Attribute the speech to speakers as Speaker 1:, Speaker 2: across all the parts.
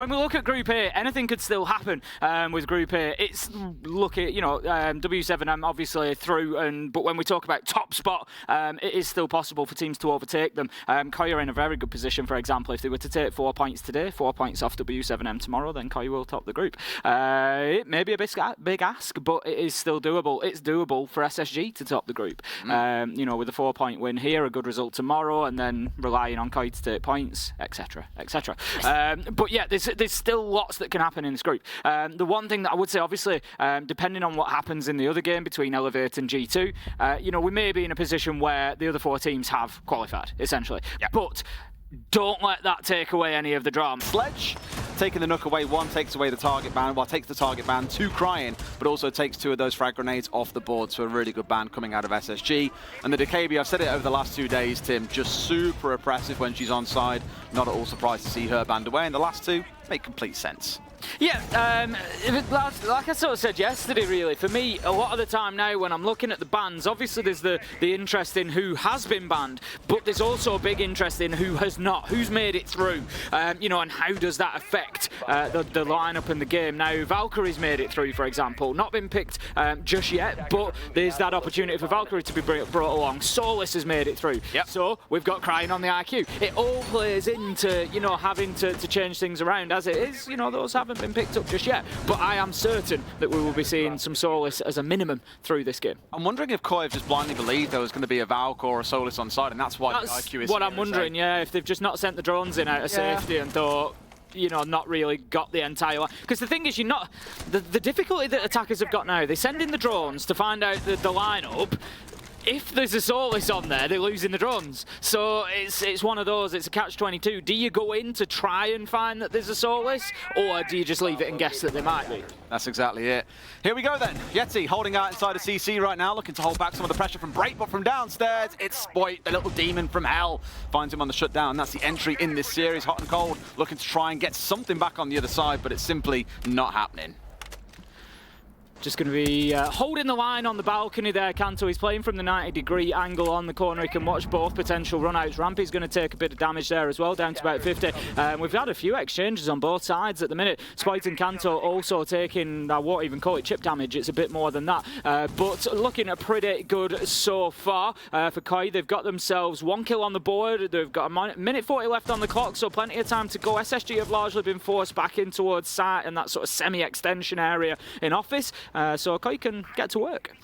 Speaker 1: When we look at Group A, anything could still happen with Group A. It's looking, W7M obviously through, but when we talk about top spot, it is still possible for teams to overtake them. Koi are in a very good position, for example, if they were to take 4 points today, 4 points off W7M tomorrow, then Koi will top the group. It may be a big ask, but it is still doable. It's doable for SSG to top the group. With a 4-point win here, a good result tomorrow, and then relying on Koi to take points, etc., etc. But yeah, there's still lots that can happen in this group. The one thing that I would say, obviously, depending on what happens in the other game between Elevate and G2, we may be in a position where the other 4 teams have qualified, essentially. Yep. But don't let that take away any of the drama.
Speaker 2: Sledge, taking the Nook away, 1 takes away the target ban, takes the target ban, 2 crying, but also takes 2 of those frag grenades off the board, so a really good ban coming out of SSG. And the DKB, I've said it over the last 2 days, Tim, just super oppressive when she's on side. Not at all surprised to see her banned away, and the last 2 make complete sense.
Speaker 1: Yeah, like I sort of said yesterday, really, for me, a lot of the time now when I'm looking at the bans, obviously there's the interest in who has been banned, but there's also a big interest in who has not, who's made it through, and how does that affect the lineup in the game. Now, Valkyrie's made it through, for example, not been picked just yet, but there's that opportunity for Valkyrie to be brought along. Solis has made it through, so we've got crying on the IQ. It all plays into, having to change things around as it is, those haven't been picked up just yet, but I am certain that we will be seeing some Solis as a minimum through this game.
Speaker 2: I'm wondering if Koi have just blindly believed there was going to be a Valk or a Solis on side, and that's why the IQ is what I'm wondering,
Speaker 1: if they've just not sent the drones in out of safety and thought, not really got the entire line. Because the thing is, the difficulty that attackers have got now, they send in the drones to find out the lineup. If there's a Solis on there, they're losing the drones. So it's one of those, it's a catch-22. Do you go in to try and find that there's a Solis, or do you just leave it and guess that there might be?
Speaker 2: That's exactly it. Here we go then. Yeti holding out inside of CC right now, looking to hold back some of the pressure from Break, but from downstairs, it's Spoit, the little demon from hell. Finds him on the shutdown. That's the entry in this series. Hot and cold, looking to try and get something back on the other side, but it's simply not happening.
Speaker 1: Just going to be holding the line on the balcony there, Kanto. He's playing from the 90-degree angle on the corner. He can watch both potential run-outs. Rampy's going to take a bit of damage there as well, down to about 50. We've had a few exchanges on both sides at the minute. Spoit and Kanto also taking, I won't even call it chip damage, it's a bit more than that. But looking at pretty good so far for Koi. They've got themselves 1 kill on the board. They've got a minute 40 left on the clock, so plenty of time to go. SSG have largely been forced back in towards site and that sort of semi-extension area in office. So Koi can get to work.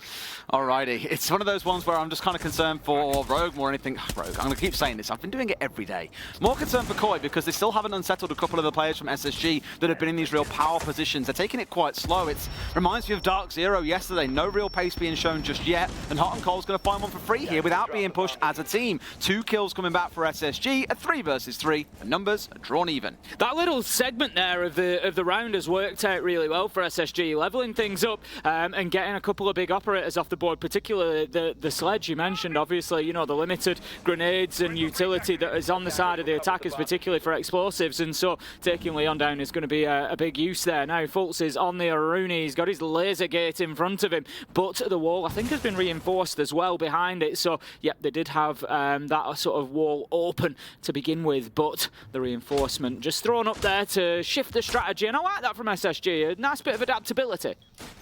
Speaker 2: Alrighty, it's one of those ones where I'm just kind of concerned for Rogue more than anything. Rogue, I'm going to keep saying this, I've been doing it every day. More concerned for Koi because they still haven't unsettled a couple of the players from SSG that have been in these real power positions. They're taking it quite slow. It reminds me of Dark Zero yesterday. No real pace being shown just yet, and Hot and Cold's going to find one for free here without being pushed as a team. 2 kills coming back for SSG, a 3 versus 3, and numbers are drawn even.
Speaker 1: That little segment there of the round has worked out really well for SSG, leveling things up and getting a couple of big operators off the board, particularly the Sledge you mentioned, obviously, the limited grenades and utility that is on the side of the attackers, particularly for explosives, and so taking Leon down is going to be a big use there. Now Fultz is on the Aruni, he's got his laser gate in front of him, but the wall I think has been reinforced as well behind it, so yeah, they did have that sort of wall open to begin with, but the reinforcement just thrown up there to shift the strategy, and I like that from SSG, a nice bit of adaptability.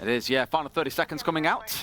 Speaker 2: It is, yeah, final 30 seconds coming out.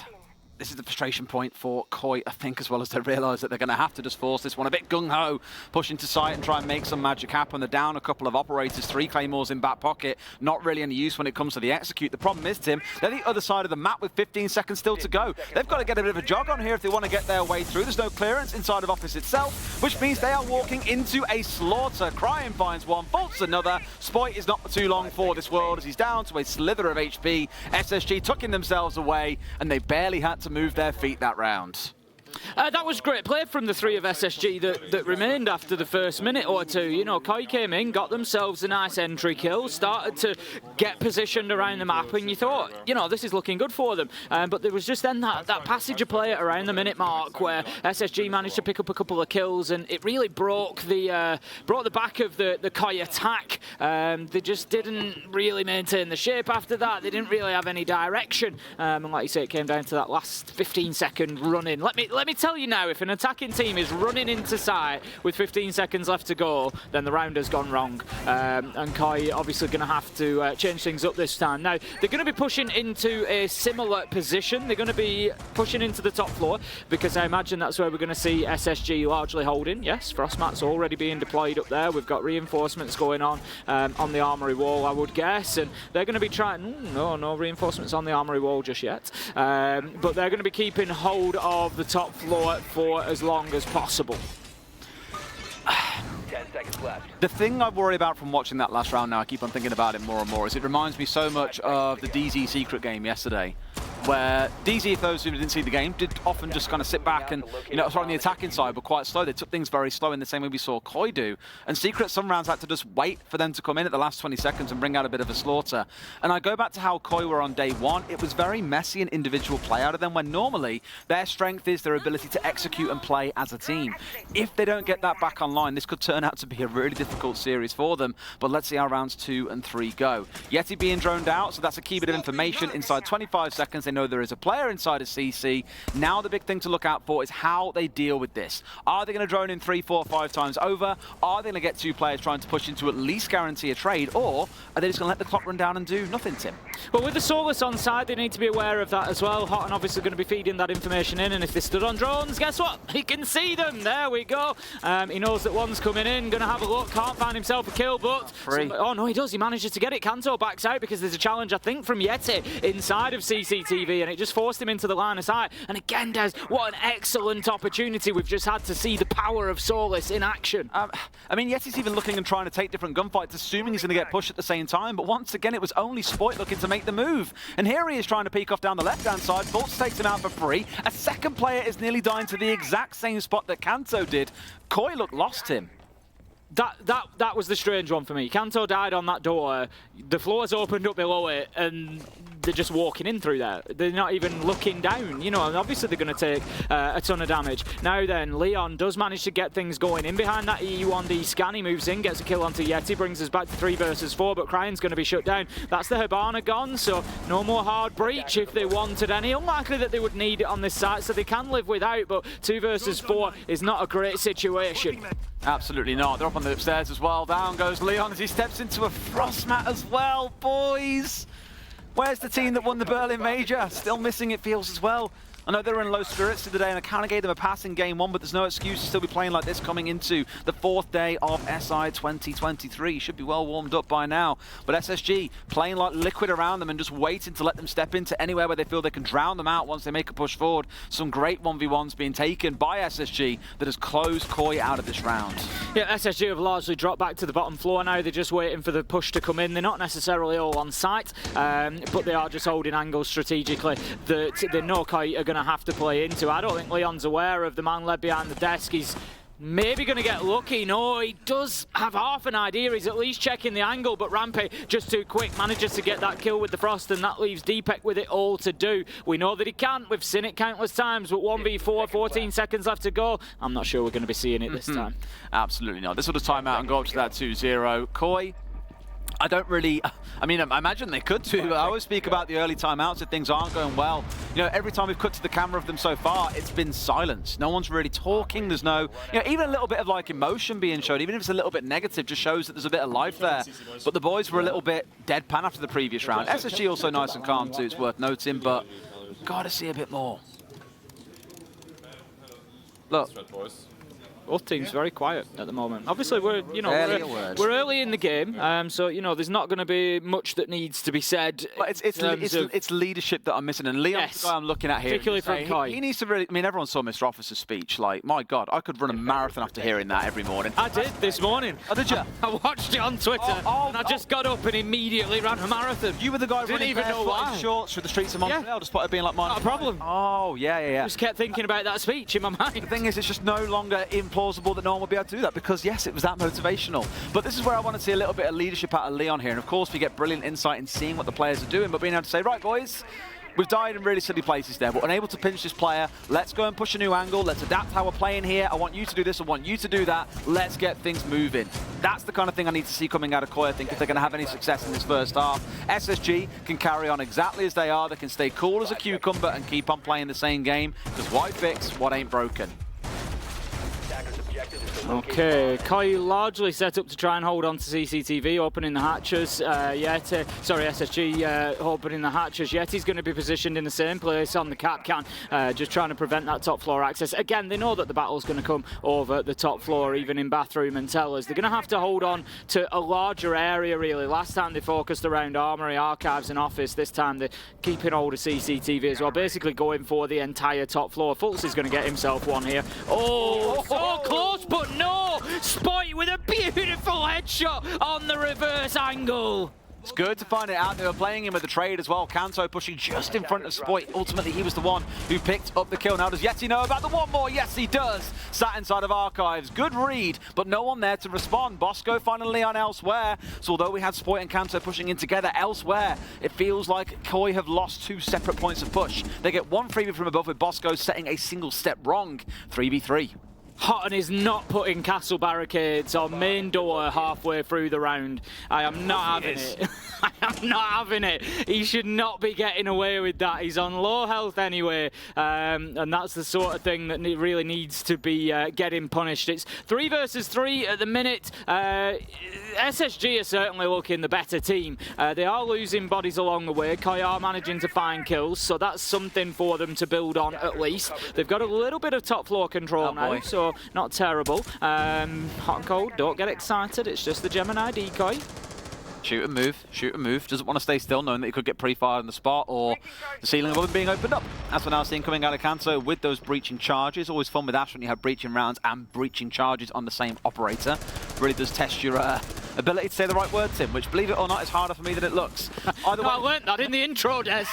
Speaker 2: This is the frustration point for Koi, I think, as well as they realise that they're going to have to just force this one a bit gung-ho, push into sight and try and make some magic happen. They're down a couple of operators, 3 claymores in back pocket, not really any use when it comes to the execute. The problem is, Tim, they're the other side of the map with 15 seconds still to go. They've got to get a bit of a jog on here if they want to get their way through. There's no clearance inside of office itself, which means they are walking into a slaughter. Crying finds one, Fultz another. Spoit is not for too long for this world as he's down to a slither of HP. SSG tucking themselves away, and they barely had to move their feet that round.
Speaker 1: That was great play from the 3 of SSG that remained after the first minute or two. Koi came in, got themselves a nice entry kill, started to get positioned around the map, and you thought, this is looking good for them. But there was just then that passage of play around the minute mark where SSG managed to pick up a couple of kills, and it really broke the back of the Koi attack. They just didn't really maintain the shape after that. They didn't really have any direction. And like you say, it came down to that last 15-second run-in. Let let me tell you now, if an attacking team is running into site with 15 seconds left to go, then the round has gone wrong. And Koi obviously going to have to change things up this time. Now, they're going to be pushing into a similar position. They're going to be pushing into the top floor, because I imagine that's where we're going to see SSG largely holding. Yes, Frostmat's already being deployed up there. We've got reinforcements going on the armory wall, I would guess, and they're going to be trying... no reinforcements on the armory wall just yet. But they're going to be keeping hold of the top floor for as long as possible.
Speaker 3: 10 seconds left.
Speaker 2: The thing I worry about from watching that last round now, I keep on thinking about it more and more, is it reminds me so much of the DZ Secret game yesterday, where DZ, for those who didn't see the game, did often just kind of sit back and, on the attacking side, but quite slow. They took things very slow in the same way we saw Koi do. And Secret some rounds had to just wait for them to come in at the last 20 seconds and bring out a bit of a slaughter. And I go back to how Koi were on day one. It was very messy and individual play out of them, when normally their strength is their ability to execute and play as a team. If they don't get that back online, this could turn out to be a really difficult series for them. But let's see how rounds 2 and 3 go. Yeti being droned out, so that's a key bit of information. Inside 25 seconds, they know there is a player inside of CC. Now the big thing to look out for is how they deal with this. Are they going to drone in 3, 4, 5 times over? Are they going to get 2 players trying to push into at least guarantee a trade? Or are they just going to let the clock run down and do nothing, Tim?
Speaker 1: Well, with the Solus on side, they need to be aware of that as well. Hot and obviously going to be feeding that information in, and if they stood on drones, guess what? He can see them. There we go. He knows that one's coming in, going to have a look, can't find himself a kill, but... oh, no, he does. He manages to get it. Kanto backs out because there's a challenge, I think, from Yeti inside of CCTV, and it just forced him into the line of sight. And again, Des, what an excellent opportunity we've just had to see the power of Solus in action.
Speaker 2: I mean, Yeti's even looking and trying to take different gunfights, assuming he's going to get pushed at the same time, but once again, it was only Spoit looking to make the move. And here he is trying to peek off down the left-hand side. Bolts takes him out for free. A second player is nearly dying to the exact same spot that Kanto did. Koi looked lost him.
Speaker 1: That was the strange one for me. Kanto died on that door. The floor's opened up below it, and they're just walking in through there. They're not even looking down, and obviously they're going to take a ton of damage. Now then, Leon does manage to get things going. In behind that EU1D scan, he moves in, gets a kill onto Yeti, brings us back to 3 versus 4, but Cryan's going to be shut down. That's the Hibana gone, so no more hard breach if they wanted any. Unlikely that they would need it on this site, so they can live without, but 2 versus 4 is not a great situation.
Speaker 2: Absolutely not. They're up on the upstairs as well. Down goes Leon as he steps into a Frostmat as well, boys. Where's the team that won the Berlin Major? Still missing, it feels, as well. I know they were in low spirits today, and I kind of gave them a pass in game 1, but there's no excuse to still be playing like this coming into the 4th day of SI 2023. Should be well warmed up by now. But SSG playing like liquid around them and just waiting to let them step into anywhere where they feel they can drown them out once they make a push forward. Some great 1v1s being taken by SSG that has closed Koi out of this round.
Speaker 1: Yeah, SSG have largely dropped back to the bottom floor now. They're just waiting for the push to come in. They're not necessarily all on site, but they are just holding angles strategically that they know Koi are going to have to play into. I don't think Leon's aware of the man led behind the desk. He's maybe going to get lucky. No, he does have half an idea. He's at least checking the angle, but Rampe, just too quick, manages to get that kill with the Frost, and that leaves Deepek with it all to do. We know that he can. We've seen it countless times, but 1v4, 14 seconds left to go. I'm not sure we're going to be seeing it this time.
Speaker 2: Absolutely not. This will just time out and go up to that 2-0. Koi, I don't really... I mean, I imagine they could too. I always speak about the early timeouts if things aren't going well. Every time we've cut to the camera of them so far, it's been silence. No one's really talking. There's no... even a little bit of emotion being showed, even if it's a little bit negative, just shows that there's a bit of life there. But the boys were a little bit deadpan after the previous round. SSG also nice and calm too, it's worth noting, but gotta see a bit more. Look.
Speaker 1: Both teams very quiet at the moment. Obviously, we're early in the game, so there's not going to be much that needs to be said.
Speaker 2: But it's leadership that I'm missing, and Leon's the guy I'm looking at here.
Speaker 1: Particularly from Koi.
Speaker 2: He needs to really. I mean, everyone saw Mr. Officer's speech. My God, I could run a marathon after hearing that every morning.
Speaker 1: I did this morning.
Speaker 2: Oh, did you?
Speaker 1: I watched it on Twitter, and I just got up and immediately ran a marathon.
Speaker 2: You were the guy running barefoot in shorts through the streets of Montreal, despite it being like mine.
Speaker 1: Not a problem.
Speaker 2: Oh, yeah.
Speaker 1: Just kept thinking about that speech in my mind.
Speaker 2: The thing is, it's just no longer implausible that no one will be able to do that, because yes, it was that motivational. But this is where I want to see a little bit of leadership out of Leon here, and of course we get brilliant insight in seeing what the players are doing, but being able to say, right boys, We've died in really silly places there, but unable to pinch this player. Let's go and push a new angle. Let's adapt how we're playing here. I want you to do this. I want you to do that. Let's get things moving. That's the kind of thing I need to see coming out of Koi, I think, if they're going to have any success in this first half. SSG can carry on exactly as they are. They can stay cool as a cucumber and keep on playing the same game, because why fix what ain't broken?
Speaker 1: Okay, Koi largely set up to try and hold on to CCTV, opening the hatches. Sorry, SSG opening the hatches. Yeti's going to be positioned in the same place on the cap can, just trying to prevent that top floor access. Again, they know that the battle's going to come over the top floor, even in bathroom and tellers. They're going to have to hold on to a larger area, really. Last time they focused around armory, archives and office. This time they're keeping hold of CCTV as well, basically going for the entire top floor. Fultz is going to get himself one here. Oh, so close, but no! Spoit with a beautiful headshot on the reverse angle.
Speaker 2: It's good to find it out. They were playing him with the trade as well. Kanto pushing just in front of Spoit. Ultimately, he was the one who picked up the kill. Now, does Yeti know about the one more? Yes, he does. Sat inside of Archives. Good read, but no one there to respond. Bosco finding Leon elsewhere. So although we had Spoit and Kanto pushing in together elsewhere, it feels like Koi have lost 2 separate points of push. They get one freebie from above with Bosco setting a single step wrong. 3v3.
Speaker 1: Houghton is not putting castle barricades on main door halfway through the round. I am not having it. I am not having it. He should not be getting away with that. He's on low health anyway, and that's the sort of thing that really needs to be getting punished. It's 3 versus 3 at the minute. SSG are certainly looking the better team. They are losing bodies along the way. Koi are managing to find kills, so that's something for them to build on at least. They've got a little bit of top floor control now, so not terrible. Hot and cold, don't get excited. It's just the Gemini decoy.
Speaker 2: Shoot and move, shoot and move. Doesn't want to stay still, knowing that he could get pre-fired on the spot or the ceiling above him being opened up. That's what now seeing coming out of Kanto with those breaching charges. Always fun with Ash when you have breaching rounds and breaching charges on the same operator. Really does test your ability to say the right word, Tim, which, believe it or not, is harder for me than it looks.
Speaker 1: Either way, I learnt that in the intro, Des.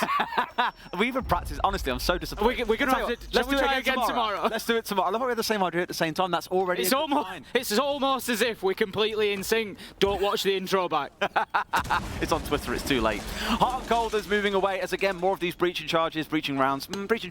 Speaker 2: We even practiced. Honestly, I'm so disappointed.
Speaker 1: We're going to have to. Let's do it again tomorrow.
Speaker 2: Let's do it tomorrow. I love how we have the same idea at the same time. That's already.
Speaker 1: It's almost as if we're completely in sync. Don't watch the intro back.
Speaker 2: It's on Twitter. It's too late. Hot and cold is moving away as again more of these breaching charges, breaching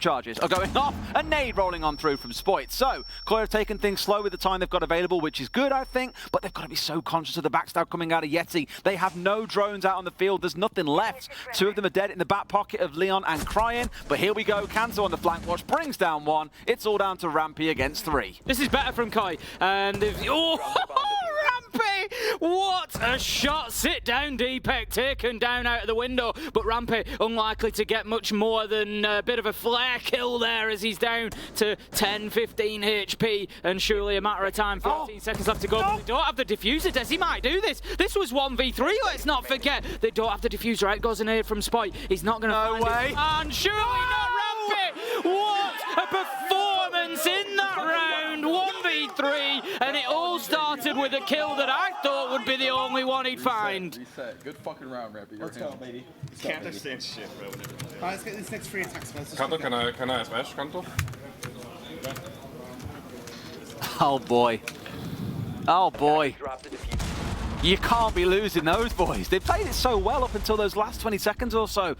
Speaker 2: charges are going off. A nade rolling on through from Spoit. So Koi have taken things slow with the time they've got available, which is good, I think. But they've got to be so conscious of the backstab coming out of Yeti. They have no drones out on the field. There's nothing left. 2 of them are dead in the back pocket of Leon and Crying. But here we go. Kanto on the flank watch brings down 1. It's all down to Rampy against 3.
Speaker 1: This is better from Koi. And they've... Rampy! What a shot! Sit down, Deepek, taken down out of the window. But Rampy unlikely to get much more than a bit of a flare kill there as he's down to 10, 15 HP. And surely a matter of time, 14 seconds left to go. But they don't have the diffuser, Des. He might do this. This was 1v3, let's not forget. They don't have the diffuser. Out goes an aid from Spoit. He's not going to find it. And surely not Rampy! What a performance in that round! 1v3, and it all started with a kill that I thought would be the only one he'd find.
Speaker 3: Reset. Good fucking round, Rampy.
Speaker 4: Let's go, baby.
Speaker 3: Can't understand shit, bro.
Speaker 4: Let's get this next free attack.
Speaker 5: Kanto, can I smash Kanto?
Speaker 2: Oh boy. Oh boy. You can't be losing those boys. They played it so well up until those last 20 seconds or so,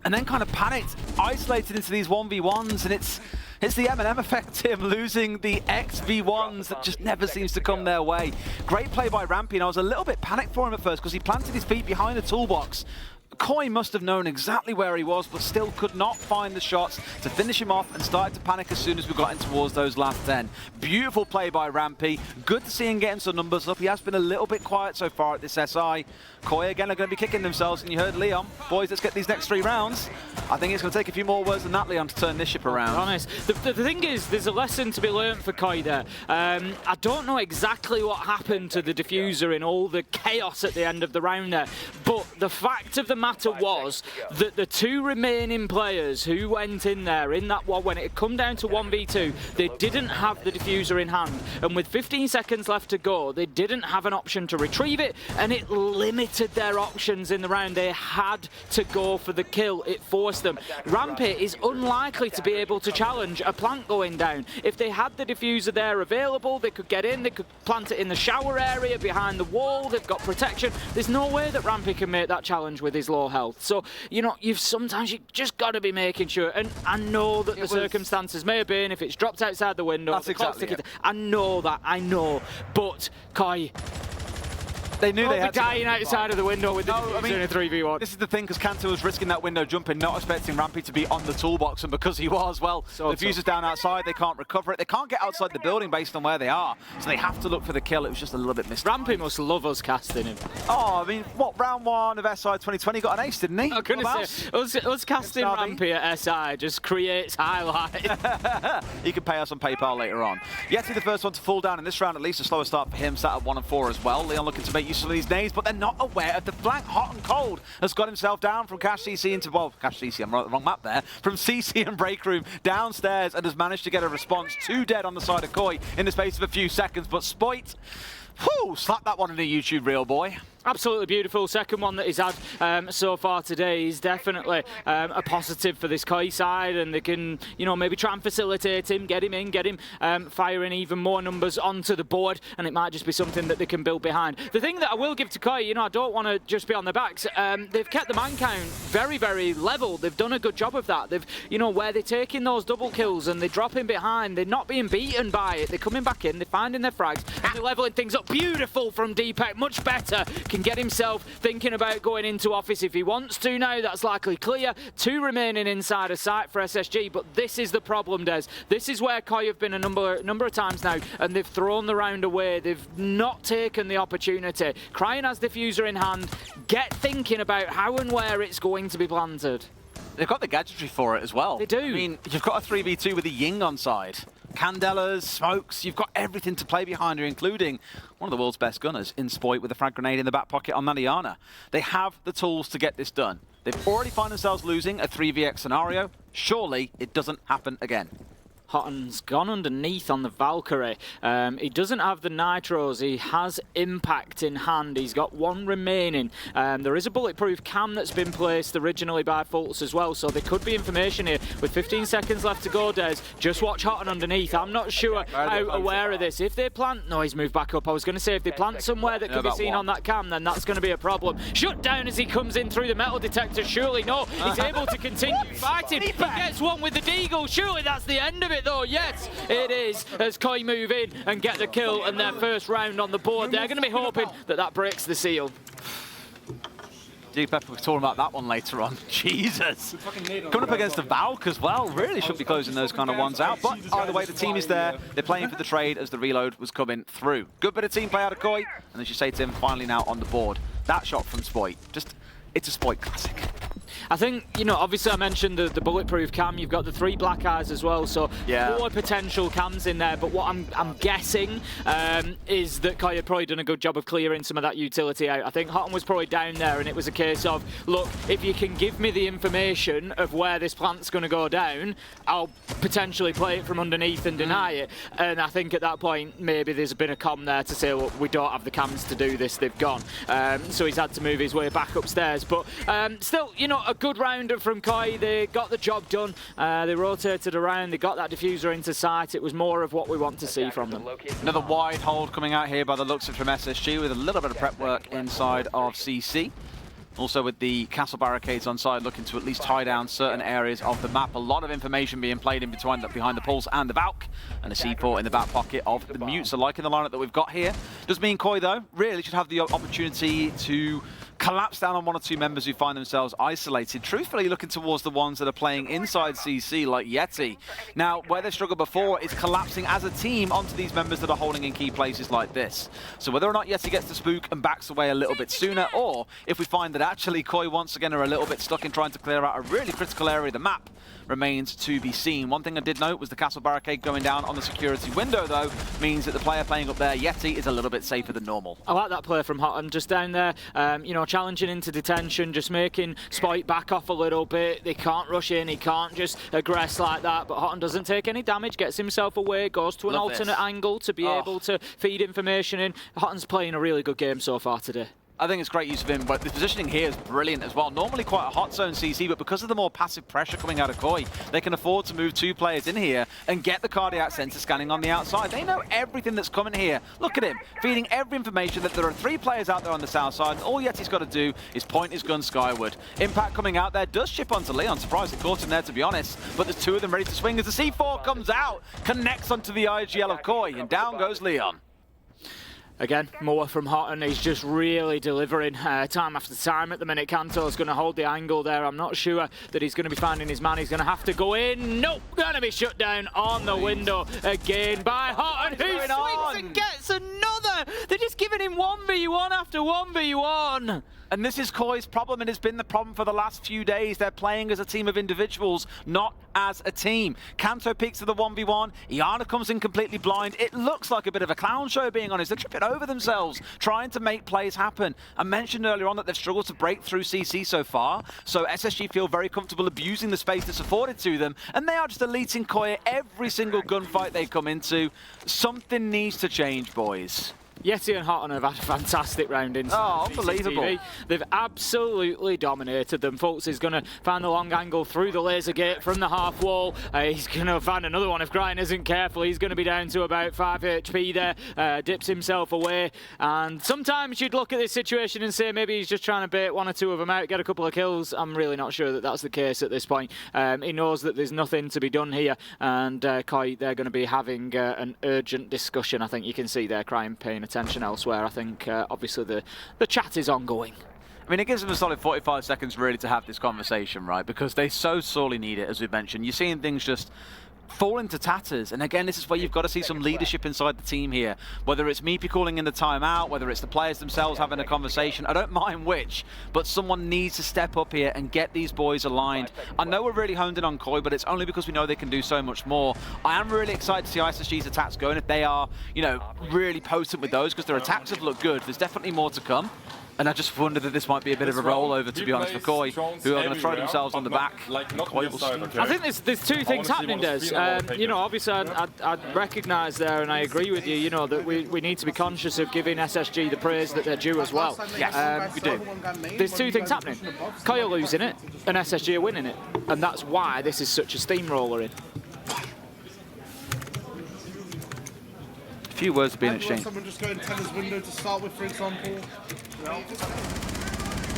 Speaker 2: and then kind of panicked, isolated into these 1v1s, and it's the M&M effect, Tim, losing the XV1s that just never seems to come their way. Great play by Rampy, and I was a little bit panicked for him at first because he planted his feet behind the toolbox. Koi must have known exactly where he was, but still could not find the shots to finish him off and started to panic as soon as we got in towards those last 10. Beautiful play by Rampy. Good to see him getting some numbers up. He has been a little bit quiet so far at this SI. Koi again are going to be kicking themselves, and you heard Leon. Boys, let's get these next 3 rounds. I think it's going to take a few more words than that, Leon, to turn this ship around.
Speaker 1: Honest. The thing is, there's a lesson to be learned for Koi there. I don't know exactly what happened to the diffuser in all the chaos at the end of the round there, but the fact of the matter was that the 2 remaining players who went in there in that one, when it had come down to 1v2, they didn't have the diffuser in hand, and with 15 seconds left to go, they didn't have an option to retrieve it, and it limited their options in the round. They had to go for the kill. It forced trust them. Rampy is unlikely to be able to challenge a plant going down. If they had the diffuser there available, they could get in, they could plant it in the shower area behind the wall, they've got protection. There's no way that Rampy can make that challenge with his low health. So, you know, you just got to be making sure, and I know that the circumstances may have been, if it's dropped outside the window,
Speaker 2: that's exactly it.
Speaker 1: I know that, but Koi,
Speaker 2: they knew they had to
Speaker 1: dying outside of the window with the diffuser in a 3v1.
Speaker 2: This is the thing, because Kanto was risking that window jumping, not expecting Rampy to be on the toolbox, and because he was, well, the diffuser's down outside, they can't recover it. They can't get outside the building based on where they are, so they have to look for the kill. It was just a little bit missed.
Speaker 1: Rampy must love us casting him.
Speaker 2: Oh, I mean, what, round 1 of SI 2020 got an ace, didn't he?
Speaker 1: I couldn't say, us casting Rampy at SI just creates highlight.
Speaker 2: He can pay us on PayPal later on. Yeti, the first one to fall down in this round, at least a slower start for him, sat at 1 and 4 as well. Leon looking to make use of these nades, but they're not aware of the flank. Hot and Cold has got himself down from Cash CC into, well, Cash CC, I'm wrong map there, from CC and Break Room downstairs, and has managed to get a response. 2 dead on the side of Koi in the space of a few seconds, but Spoit, whew, slap that one in the YouTube reel, boy.
Speaker 1: Absolutely beautiful. Second one that he's had so far today is definitely a positive for this Koi side, and they can, you know, maybe try and facilitate him, get him in, get him firing even more numbers onto the board, and it might just be something that they can build behind. The thing that I will give to Koi, you know, I don't want to just be on their backs. They've kept the man count very, very level. They've done a good job of that. They've, you know, where they're taking those double kills and they're dropping behind, they're not being beaten by it. They're coming back in, they're finding their frags, and they're leveling things up. Beautiful from Deepak, much better. Can get himself thinking about going into office if he wants to now. That's likely clear. 2 remaining inside of sight for SSG, but this is the problem, Des. This is where Koi have been a number of times now, and they've thrown the round away. They've not taken the opportunity. Cryin has diffuser in hand. Get thinking about how and where it's going to be planted.
Speaker 2: They've got the gadgetry for it as well.
Speaker 1: They do.
Speaker 2: I mean, you've got a 3v2 with a Ying on side. Candelas, smokes, you've got everything to play behind her, including one of the world's best gunners in Spoit with a frag grenade in the back pocket on Nadiana. They have the tools to get this done. They've already found themselves losing a 3vx scenario. Surely it doesn't happen again.
Speaker 1: Hotton's gone underneath on the Valkyrie. He doesn't have the nitros. He has impact in hand. He's got 1 remaining. There is a bulletproof cam that's been placed originally by Fultz as well, so there could be information here. With 15 seconds left to go, Des, just watch Hotton underneath. I'm not sure how aware of this. If they plant... No, he's moved back up. I was going to say, if they plant somewhere that can be seen on that cam, then that's going to be a problem. Shut down as he comes in through the metal detector. Surely, no. He's able to continue fighting. He gets one with the deagle. Surely that's the end of it, though. Yes, it is, as Koi move in and get the kill and their first round on the board. They're going to be hoping that that breaks the seal.
Speaker 2: Deep we're talking about that one later on. Jesus. Coming up against the Valk as well. Really should be closing those kind of ones out. But either way, the team is there. They're playing for the trade as the reload was coming through. Good bit of team play out of Koi. And as you say, Tim, finally now on the board. That shot from Spoit. Just, it's a Spoit classic.
Speaker 1: I think, you know, obviously I mentioned the bulletproof cam. You've got the 3 black eyes as well, so 4 potential cams in there. But what I'm guessing is that Koi had probably done a good job of clearing some of that utility out. I think Hotton was probably down there, and it was a case of, look, if you can give me the information of where this plant's going to go down, I'll potentially play it from underneath and deny it. And I think at that point, maybe there's been a com there to say, look, we don't have the cams to do this, they've gone. So he's had to move his way back upstairs. But still, you know, a good rounder from Koi. They got the job done. They rotated around. They got that diffuser into sight. It was more of what we want to see from them.
Speaker 2: Another wide hold coming out here by the looks of it from SSG with a little bit of prep work inside of CC. Also with the castle barricades on side, looking to at least tie down certain areas of the map. A lot of information being played in between behind the Pulse and the Valk, and a C4 in the back pocket of the Mutes. So liking the lineup that we've got here. Does mean Koi, though, really should have the opportunity to collapse down on 1 or 2 members who find themselves isolated. Truthfully, looking towards the ones that are playing inside CC, like Yeti. Now, where they struggled before is collapsing as a team onto these members that are holding in key places like this. So whether or not Yeti gets the spook and backs away a little bit sooner, or if we find that actually Koi once again are a little bit stuck in trying to clear out a really critical area of the map, remains to be seen. One thing I did note was the castle barricade going down on the security window, though, means that the player playing up there, Yeti, is a little bit safer than normal.
Speaker 1: I like that play from Hotton, just down there, you know, challenging into detention, just making Spoit back off a little bit. They can't rush in, he can't just aggress like that, but Hotton doesn't take any damage, gets himself away, goes to an alternate angle to be able to feed information in. Hotton's playing a really good game so far today.
Speaker 2: I think it's great use of him, but the positioning here is brilliant as well. Normally quite a hot zone CC, but because of the more passive pressure coming out of Koi, they can afford to move 2 players in here and get the cardiac sensor scanning on the outside. They know everything that's coming here. Look at him, feeding every information that there are 3 players out there on the south side, and all Yeti's got to do is point his gun skyward. Impact coming out there does chip onto Leon. Surprised it caught him there, to be honest, but there's 2 of them ready to swing as the C4 comes out, connects onto the IGL of Koi, and down goes Leon.
Speaker 1: Again, Moa from Houghton, he's just really delivering time after time at the minute. Kanto's going to hold the angle there. I'm not sure that he's going to be finding his man. He's going to have to go in. Nope, going to be shut down on the window again by Houghton, who swings and gets another. They're just giving him 1v1 after 1v1.
Speaker 2: And this is Koi's problem, and it's been the problem for the last few days. They're playing as a team of individuals, not as a team. Kanto peeks to the 1v1. Iana comes in completely blind. It looks like a bit of a clown show, being honest. They're tripping over themselves, trying to make plays happen. I mentioned earlier on that they've struggled to break through CC so far, so SSG feel very comfortable abusing the space that's afforded to them, and they are just deleting Koi every single gunfight they come into. Something needs to change, boys.
Speaker 1: Yeti and Houghton have had a fantastic round in.
Speaker 2: Oh, unbelievable.
Speaker 1: They've absolutely dominated them. Fultz is going to find the long angle through the laser gate from the half wall. He's going to find another one if Grind isn't careful. He's going to be down to about 5 HP there. Dips himself away. And sometimes you'd look at this situation and say maybe he's just trying to bait 1 or 2 of them out, get a couple of kills. I'm really not sure that that's the case at this point. He knows that there's nothing to be done here. And Koi, they're going to be having an urgent discussion. I think you can see they're crying pain attention elsewhere. I think obviously the chat is ongoing.
Speaker 2: I mean, it gives them a solid 45 seconds really to have this conversation, right? Because they so sorely need it, as we've mentioned. You're seeing things just fall into tatters, and again, this is where you've got to see some leadership inside the team here. Whether it's Meepy calling in the timeout, whether it's the players themselves having a conversation, I don't mind which, but someone needs to step up here and get these boys aligned. I know we're really honed in on Koi, but it's only because we know they can do so much more. I am really excited to see SSG's attacks going, if they are, you know, really potent with those, because their attacks have looked good. There's definitely more to come. And I just wondered that this might be a bit of a rollover, to be honest, for Koi, who are going to throw themselves on the back. Koi will
Speaker 1: I think there's 2 things happening, Des. You know, obviously I recognise there, and I agree with you, you know, that we need to be conscious of giving SSG the praise that they're due as well.
Speaker 2: Yes, we do.
Speaker 1: There's 2 things happening. Koi are losing it, and SSG are winning it. And that's why this is such a steamroller in.
Speaker 2: A few words have been exchanged.
Speaker 4: Someone just go and tell his window to start with, for example.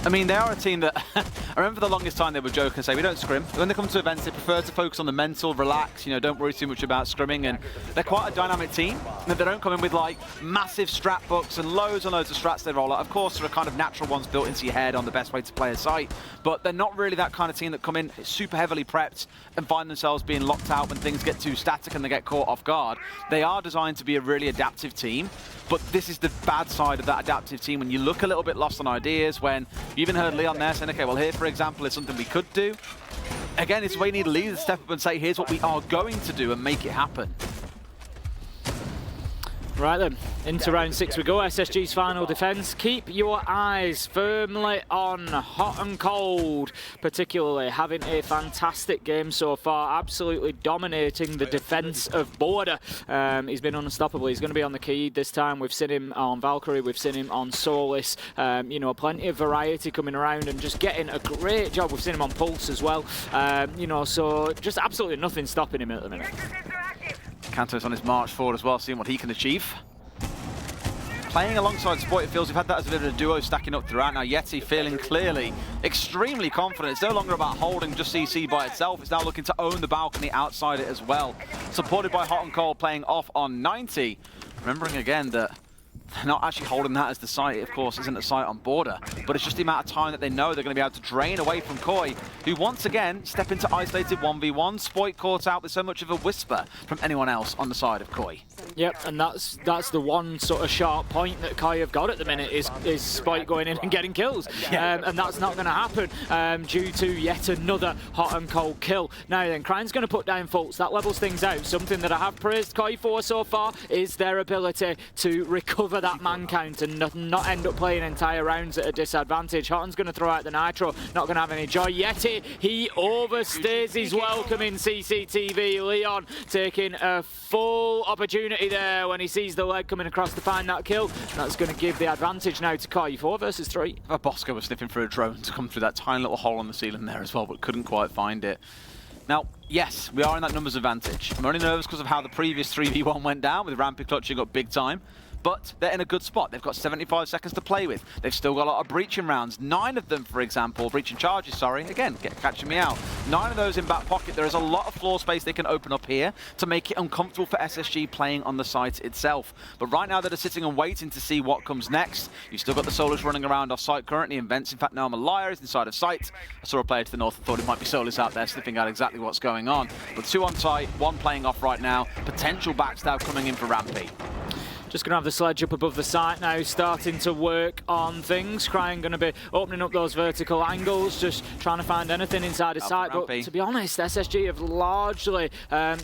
Speaker 2: I mean, they are a team that, I remember for the longest time they would joke and say, we don't scrim. When they come to events, they prefer to focus on the mental, relax, you know, don't worry too much about scrimming. And they're quite a dynamic team. And they don't come in with like massive strat books and loads of strats they roll out. Of course, there are kind of natural ones built into your head on the best way to play a site. But they're not really that kind of team that come in super heavily prepped and find themselves being locked out when things get too static and they get caught off guard. They are designed to be a really adaptive team. But this is the bad side of that adaptive team, when you look a little bit lost on ideas, when you even heard Leon there saying, okay, well here, for example, is something we could do. Again, it's where you need a leader to step up and say, here's what we are going to do and make it happen.
Speaker 1: Right then, into round 6 we go. SSG's final defence. Keep your eyes firmly on Hot and Cold, particularly having a fantastic game so far, absolutely dominating the defence of Border. He's been unstoppable. He's going to be on the key this time. We've seen him on Valkyrie, we've seen him on Solis. You know, plenty of variety coming around and just getting a great job. We've seen him on Pulse as well. You know, so just absolutely nothing stopping him at the minute.
Speaker 2: Kanto's on his march forward as well, seeing what he can achieve. Playing alongside Sport, it feels we've had that as a bit of a duo stacking up throughout. Now Yeti feeling clearly extremely confident. It's no longer about holding just CC by itself. It's now looking to own the balcony outside it as well. Supported by Hot and Cold playing off on 90. Remembering again that they're not actually holding that as the site. It, of course, isn't a site on Border, but it's just the amount of time that they know they're going to be able to drain away from Koi, who once again step into isolated 1v1. Spoit caught out with so much of a whisper from anyone else on the side of Koi.
Speaker 1: Yep, and that's the one sort of sharp point that Koi have got at the minute is Spike going in and getting kills. And that's not going to happen due to yet another Hot and Cold kill. Now then, Crine's going to put down Fultz. That levels things out. Something that I have praised Koi for so far is their ability to recover cover that man count and not end up playing entire rounds at a disadvantage. Hotton's going to throw out the nitro, not going to have any joy. Yeti, he overstays his welcome in CCTV. Leon taking a full opportunity there when he sees the leg coming across to find that kill. That's going to give the advantage now to Koi. 4 versus 3.
Speaker 2: Bosco was sniffing through a drone to come through that tiny little hole on the ceiling there as well, but couldn't quite find it. Now, yes, we are in that numbers advantage. I'm only nervous because of how the previous 3v1 went down, with Rampy clutching up big time. But they're in a good spot. They've got 75 seconds to play with. They've still got a lot of breaching rounds. 9 of them, for example, breaching charges, sorry. Again, catching me out. 9 of those in back pocket. There is a lot of floor space they can open up here to make it uncomfortable for SSG playing on the site itself. But right now, they're just sitting and waiting to see what comes next. You've still got the Solus running around off site currently. Invents, in fact, now I'm a liar, is inside of sight. I saw a player to the north and thought it might be Solus out there sniffing out exactly what's going on. But 2 on site, 1 playing off right now. Potential backstab coming in for Rampy.
Speaker 1: Just going to have the sledge up above the site now, starting to work on things. Crying going to be opening up those vertical angles, just trying to find anything inside the site. But to be honest, SSG have largely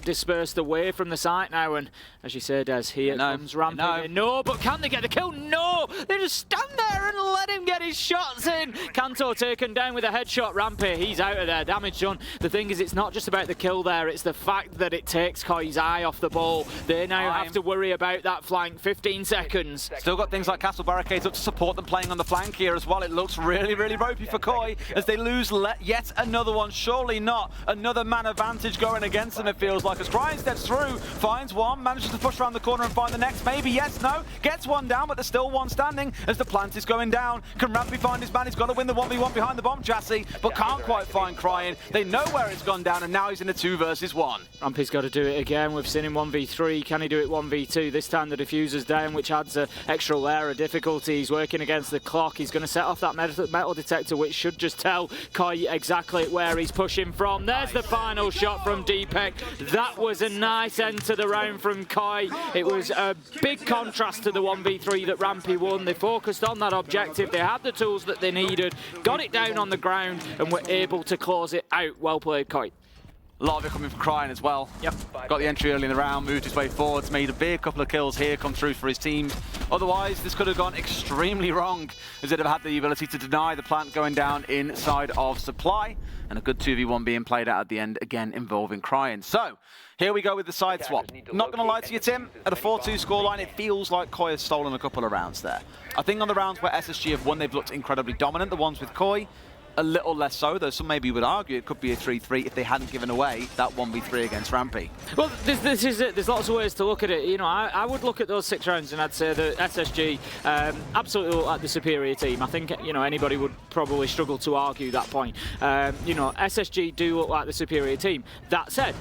Speaker 1: dispersed away from the site now. And as you said, Des, here comes Rampy. No, but can they get the kill? No! They just stand there and let him get his shots in. Kanto taken down with a headshot. Rampy, he's out of there. Damage done. The thing is, it's not just about the kill there. It's the fact that it takes Koi's eye off the ball. They now have to worry about that flank. 15 seconds.
Speaker 2: Still got things like castle barricades up to support them playing on the flank here as well. It looks really, really ropey for Koi as they lose yet another one. Surely not another man advantage going against them, it feels like. As Cryin steps through, finds one, manages to push around the corner and find the next. Maybe, yes, no. Gets one down, but there's still one standing as the plant is going down. Can Rampy find his man? He's got to win the 1v1 behind the bomb chassis, but can't quite find Cryin. They know where it's gone down, and now he's in a 2 versus 1.
Speaker 1: Rampy's got to do it again. We've seen him 1v3. Can he do it 1v2? This time the diffuser's down, which adds an extra layer of difficulty. He's working against the clock. He's going to set off that metal detector, which should just tell Koi exactly where he's pushing from. There's the final shot from Deepak. That was a nice end to the round from Koi. It was a big contrast to the 1v3 that Rampy won. They focused on that objective. They had the tools that they needed, got it down on the ground, and were able to close it out. Well played, Koi.
Speaker 2: A lot of it coming from Cryin as well. Yep. Got the entry early in the round, moved his way forwards, made a big couple of kills here, come through for his team. Otherwise, this could have gone extremely wrong, as they'd have had the ability to deny the plant going down inside of supply. And a good 2v1 being played out at the end, again involving Cryin. So, here we go with the side swap. Not going to lie to you, Tim, at a 4-2 scoreline, it feels like Koi has stolen a couple of rounds there. I think on the rounds where SSG have won, they've looked incredibly dominant. The ones with Koi, a little less so, though some maybe would argue it could be a 3-3 if they hadn't given away that 1v3 against Rampy.
Speaker 1: Well, this is it. There's lots of ways to look at it. You know, I would look at those 6 rounds and I'd say that SSG absolutely look like the superior team. I think, you know, anybody would probably struggle to argue that point. You know, SSG do look like the superior team. That said,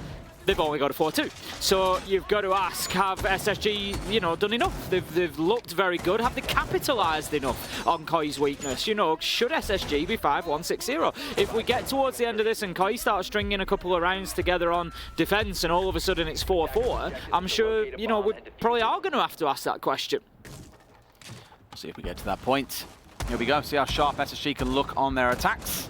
Speaker 1: they've only got a 4-2. So you've got to ask, have SSG, you know, done enough? They've looked very good. Have they capitalised enough on Koi's weakness? You know, should SSG be 5-1-6-0? If we get towards the end of this and Koi starts stringing a couple of rounds together on defence and all of a sudden it's 4-4, I'm sure, you know, we probably are going to have to ask that question.
Speaker 2: We'll see if we get to that point. Here we go. See how sharp SSG can look on their attacks.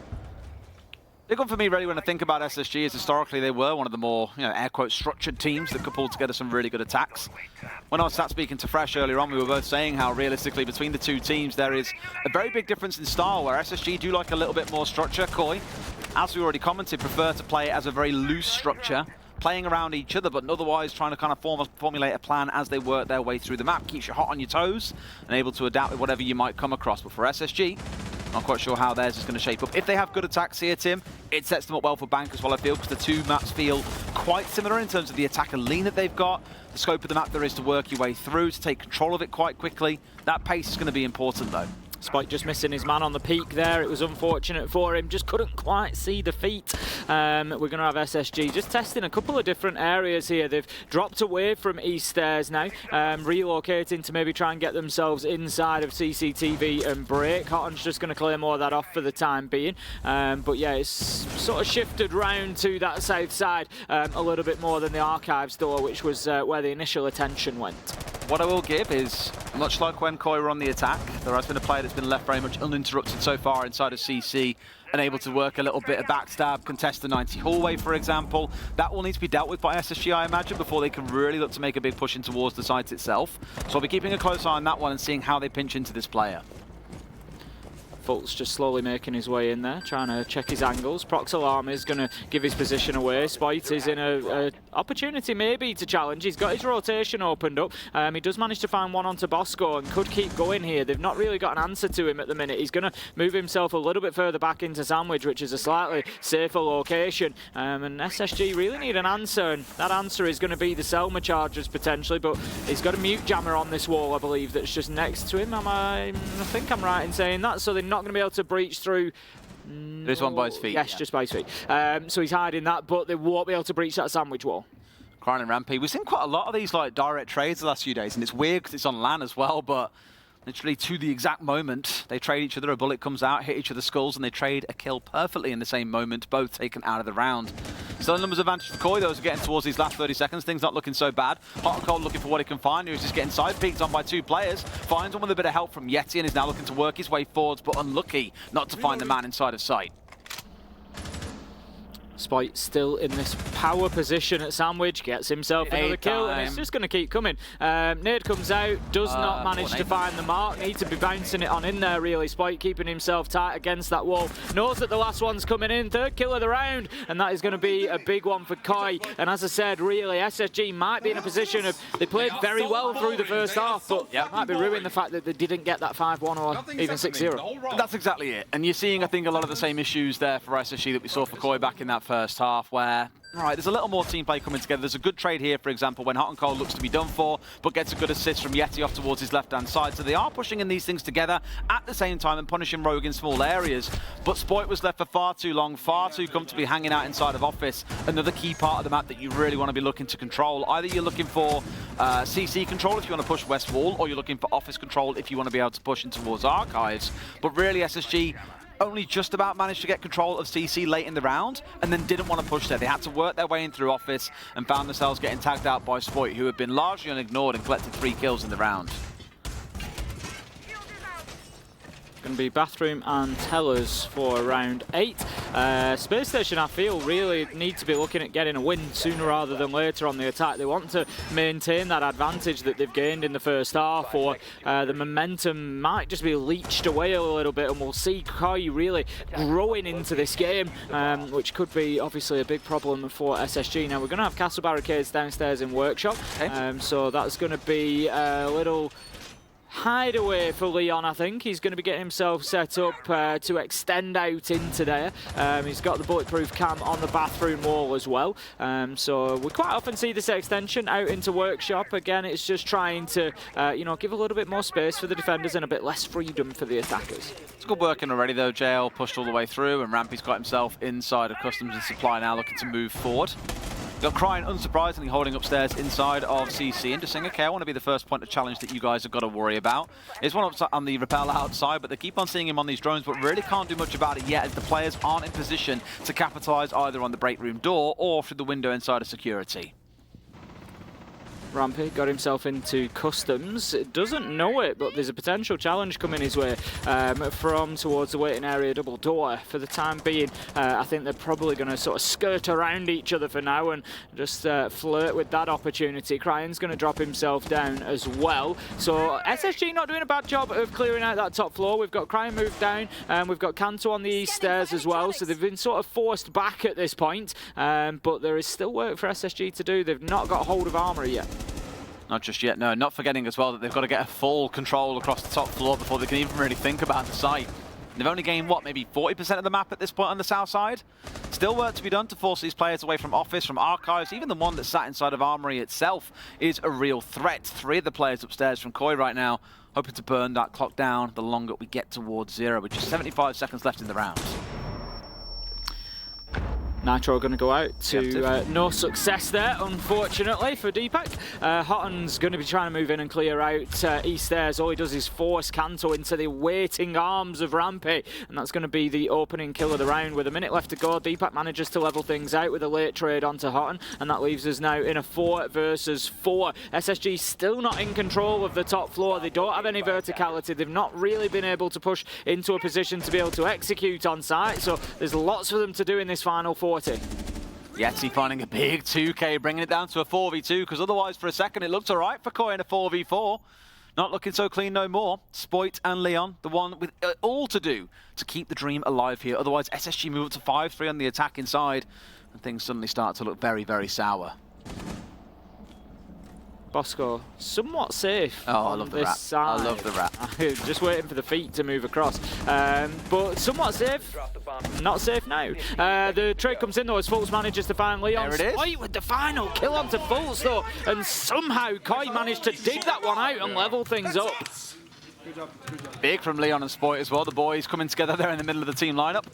Speaker 2: Big one for me, really, when I think about SSG, is historically they were one of the more, you know, air quote, structured teams that could pull together some really good attacks. When I was sat speaking to Fresh earlier on, we were both saying how realistically between the two teams there is a very big difference in style, where SSG do like a little bit more structure. Koi, as we already commented, prefer to play it as a very loose structure, playing around each other, but otherwise trying to kind of formulate a plan as they work their way through the map. Keeps you hot on your toes and able to adapt with whatever you might come across. But for SSG, not quite sure how theirs is going to shape up. If they have good attacks here, Tim, it sets them up well for Bank as well, I feel, because the two maps feel quite similar in terms of the attack and lean that they've got, the scope of the map there is to work your way through, to take control of it quite quickly. That pace is going to be important, though.
Speaker 1: Spike just missing his man on the peak there. It was unfortunate for him. Just couldn't quite see the feet. We're going to have SSG just testing a couple of different areas here. They've dropped away from East Stairs now, relocating to maybe try and get themselves inside of CCTV and break. Hotton's just going to clear more of that off for the time being. But yeah, it's sort of shifted round to that south side a little bit more than the Archives door, which was where the initial attention went.
Speaker 2: what I will give is, much like when Koi were on the attack, there has been a player that's been left very much uninterrupted so far inside of CC and able to work a little bit of backstab, contest the 90 hallway, for example. That will need to be dealt with by SSG, I imagine, before they can really look to make a big push in towards the site itself. So I'll be keeping a close eye on that one and seeing how they pinch into this player.
Speaker 1: Fultz just slowly making his way in there, trying to check his angles. Prox Alarm is going to give his position away. Spite is in a opportunity maybe to challenge. He's got his rotation opened up. He does manage to find one onto Bosco and could keep going here. They've not really got an answer to him at the minute. He's going to move himself a little bit further back into Sandwich, which is a slightly safer location. And SSG really need an answer, and that answer is going to be the Selma Chargers potentially, but he's got a mute jammer on this wall, I believe, that's just next to him. I think I'm right in saying that, so they're not going to be able to breach through.
Speaker 2: There's one by his feet.
Speaker 1: Yes, yeah. Just by his feet. So he's hiding that, but they won't be able to breach that Sandwich wall.
Speaker 2: Crying and Rampy. We've seen quite a lot of these like direct trades the last few days, and it's weird because it's on LAN as well, but literally to the exact moment, they trade each other, a bullet comes out, hit each other's skulls, and they trade a kill perfectly in the same moment, both taken out of the round. Still a numbers advantage for Koi, though, as we're getting towards these last 30 seconds. Things not looking so bad. Hot and Cold looking for what he can find. He's just getting side peeked on by two players. Finds one with a bit of help from Yeti and is now looking to work his way forwards, but unlucky not to find the man inside of sight.
Speaker 1: Spite still in this power position at Sandwich, gets himself another kill, and it's just going to keep coming. Nade comes out, does not manage to find the mark, need to be bouncing it on in there really. Spite keeping himself tight against that wall, knows that the last one's coming in, third kill of the round, and that is going to be a big one for Koi. And as I said, really, SSG might be in a position of, they played very well through the first half, but might be ruining the fact that they didn't get that 5-1 or even 6-0.
Speaker 2: That's exactly it, and you're seeing, I think, a lot of the same issues there for SSG that we saw for Koi back in that first half, where there's a little more team play coming together. There's a good trade here, for example, when Hot and Cold looks to be done for, but gets a good assist from Yeti off towards his left-hand side. So they are pushing in these things together at the same time and punishing Rogue in small areas. But Spoit was left for far too long, far too comfortably hanging out inside of Office, another key part of the map that you really want to be looking to control. Either you're looking for CC control if you want to push West Wall, or you're looking for Office control if you want to be able to push in towards Archives. But really, SSG only just about managed to get control of CC late in the round, and then didn't want to push there. They had to work their way in through Office and found themselves getting tagged out by Spoit, who had been largely unignored and collected 3 kills in the round.
Speaker 1: Going to be Bathroom and Tellers for round 8. Space Station, I feel, really need to be looking at getting a win sooner rather than later on the attack. They want to maintain that advantage that they've gained in the first half, or the momentum might just be leached away a little bit, and we'll see Koi really growing into this game, which could be obviously a big problem for SSG. Now, we're going to have castle barricades downstairs in Workshop, so that's going to be a little hideaway for Leon, I think. He's going to be getting himself set up to extend out into there. He's got the bulletproof cam on the bathroom wall as well. So we quite often see this extension out into Workshop. Again, it's just trying to give a little bit more space for the defenders and a bit less freedom for the attackers.
Speaker 2: It's good working already though. JL pushed all the way through, and Rampy's got himself inside of Customs and Supply now, looking to move forward. Got Crying, unsurprisingly, holding upstairs inside of CC, and just saying, okay, I want to be the first point of challenge that you guys have got to worry about. There's one on the rappel outside, but they keep on seeing him on these drones, but really can't do much about it yet, as the players aren't in position to capitalize either on the break room door or through the window inside of security.
Speaker 1: Rampy got himself into Customs. Doesn't know it, but there's a potential challenge coming his way from towards the waiting area double door. For the time being, I think they're probably going to sort of skirt around each other for now and just flirt with that opportunity. Crying's going to drop himself down as well. So SSG not doing a bad job of clearing out that top floor. We've got Crying moved down, and we've got Kanto on the east stairs as well. So they've been sort of forced back at this point, but there is still work for SSG to do. They've not got hold of armor yet.
Speaker 2: Not just yet, no. Not forgetting as well that they've got to get a full control across the top floor before they can even really think about the site. They've only gained, what, maybe 40% of the map at this point on the south side? Still work to be done to force these players away from Office, from Archives. Even the one that sat inside of Armory itself is a real threat. 3 of the players upstairs from Koi right now, hoping to burn that clock down the longer we get towards 0, with just 75 seconds left in the round.
Speaker 1: Nitro going to go out to no success there, unfortunately, for Deepak. Hotton's going to be trying to move in and clear out east stairs. All he does is force Kanto into the waiting arms of Rampy, and that's going to be the opening kill of the round. With a minute left to go, Deepak manages to level things out with a late trade onto Hotton, and that leaves us now in a 4 versus 4. SSG still not in control of the top floor. They don't have any verticality. They've not really been able to push into a position to be able to execute on site, so there's lots for them to do in this final 40.
Speaker 2: Yeti finding a big 2K, bringing it down to a 4v2, because otherwise for a second it looked all right for Koi in a 4v4. Not looking so clean no more. Spoit and Leon, the one with all to do to keep the dream alive here. Otherwise, SSG move up to 5-3 on the attack inside, and things suddenly start to look very, very sour.
Speaker 1: Bosco, somewhat safe.
Speaker 2: Oh, I love the rat.
Speaker 1: Side.
Speaker 2: I love the rat.
Speaker 1: Just waiting for the feet to move across. But somewhat safe. Not safe now. The trade comes in though as Fultz manages to find Leon.
Speaker 2: There it is.
Speaker 1: Spoit with the final kill onto Fultz though. And somehow Koi managed to dig that one out and level things up.
Speaker 4: Good job.
Speaker 2: Big from Leon and Spoit as well. The boys coming together there in the middle of the team lineup.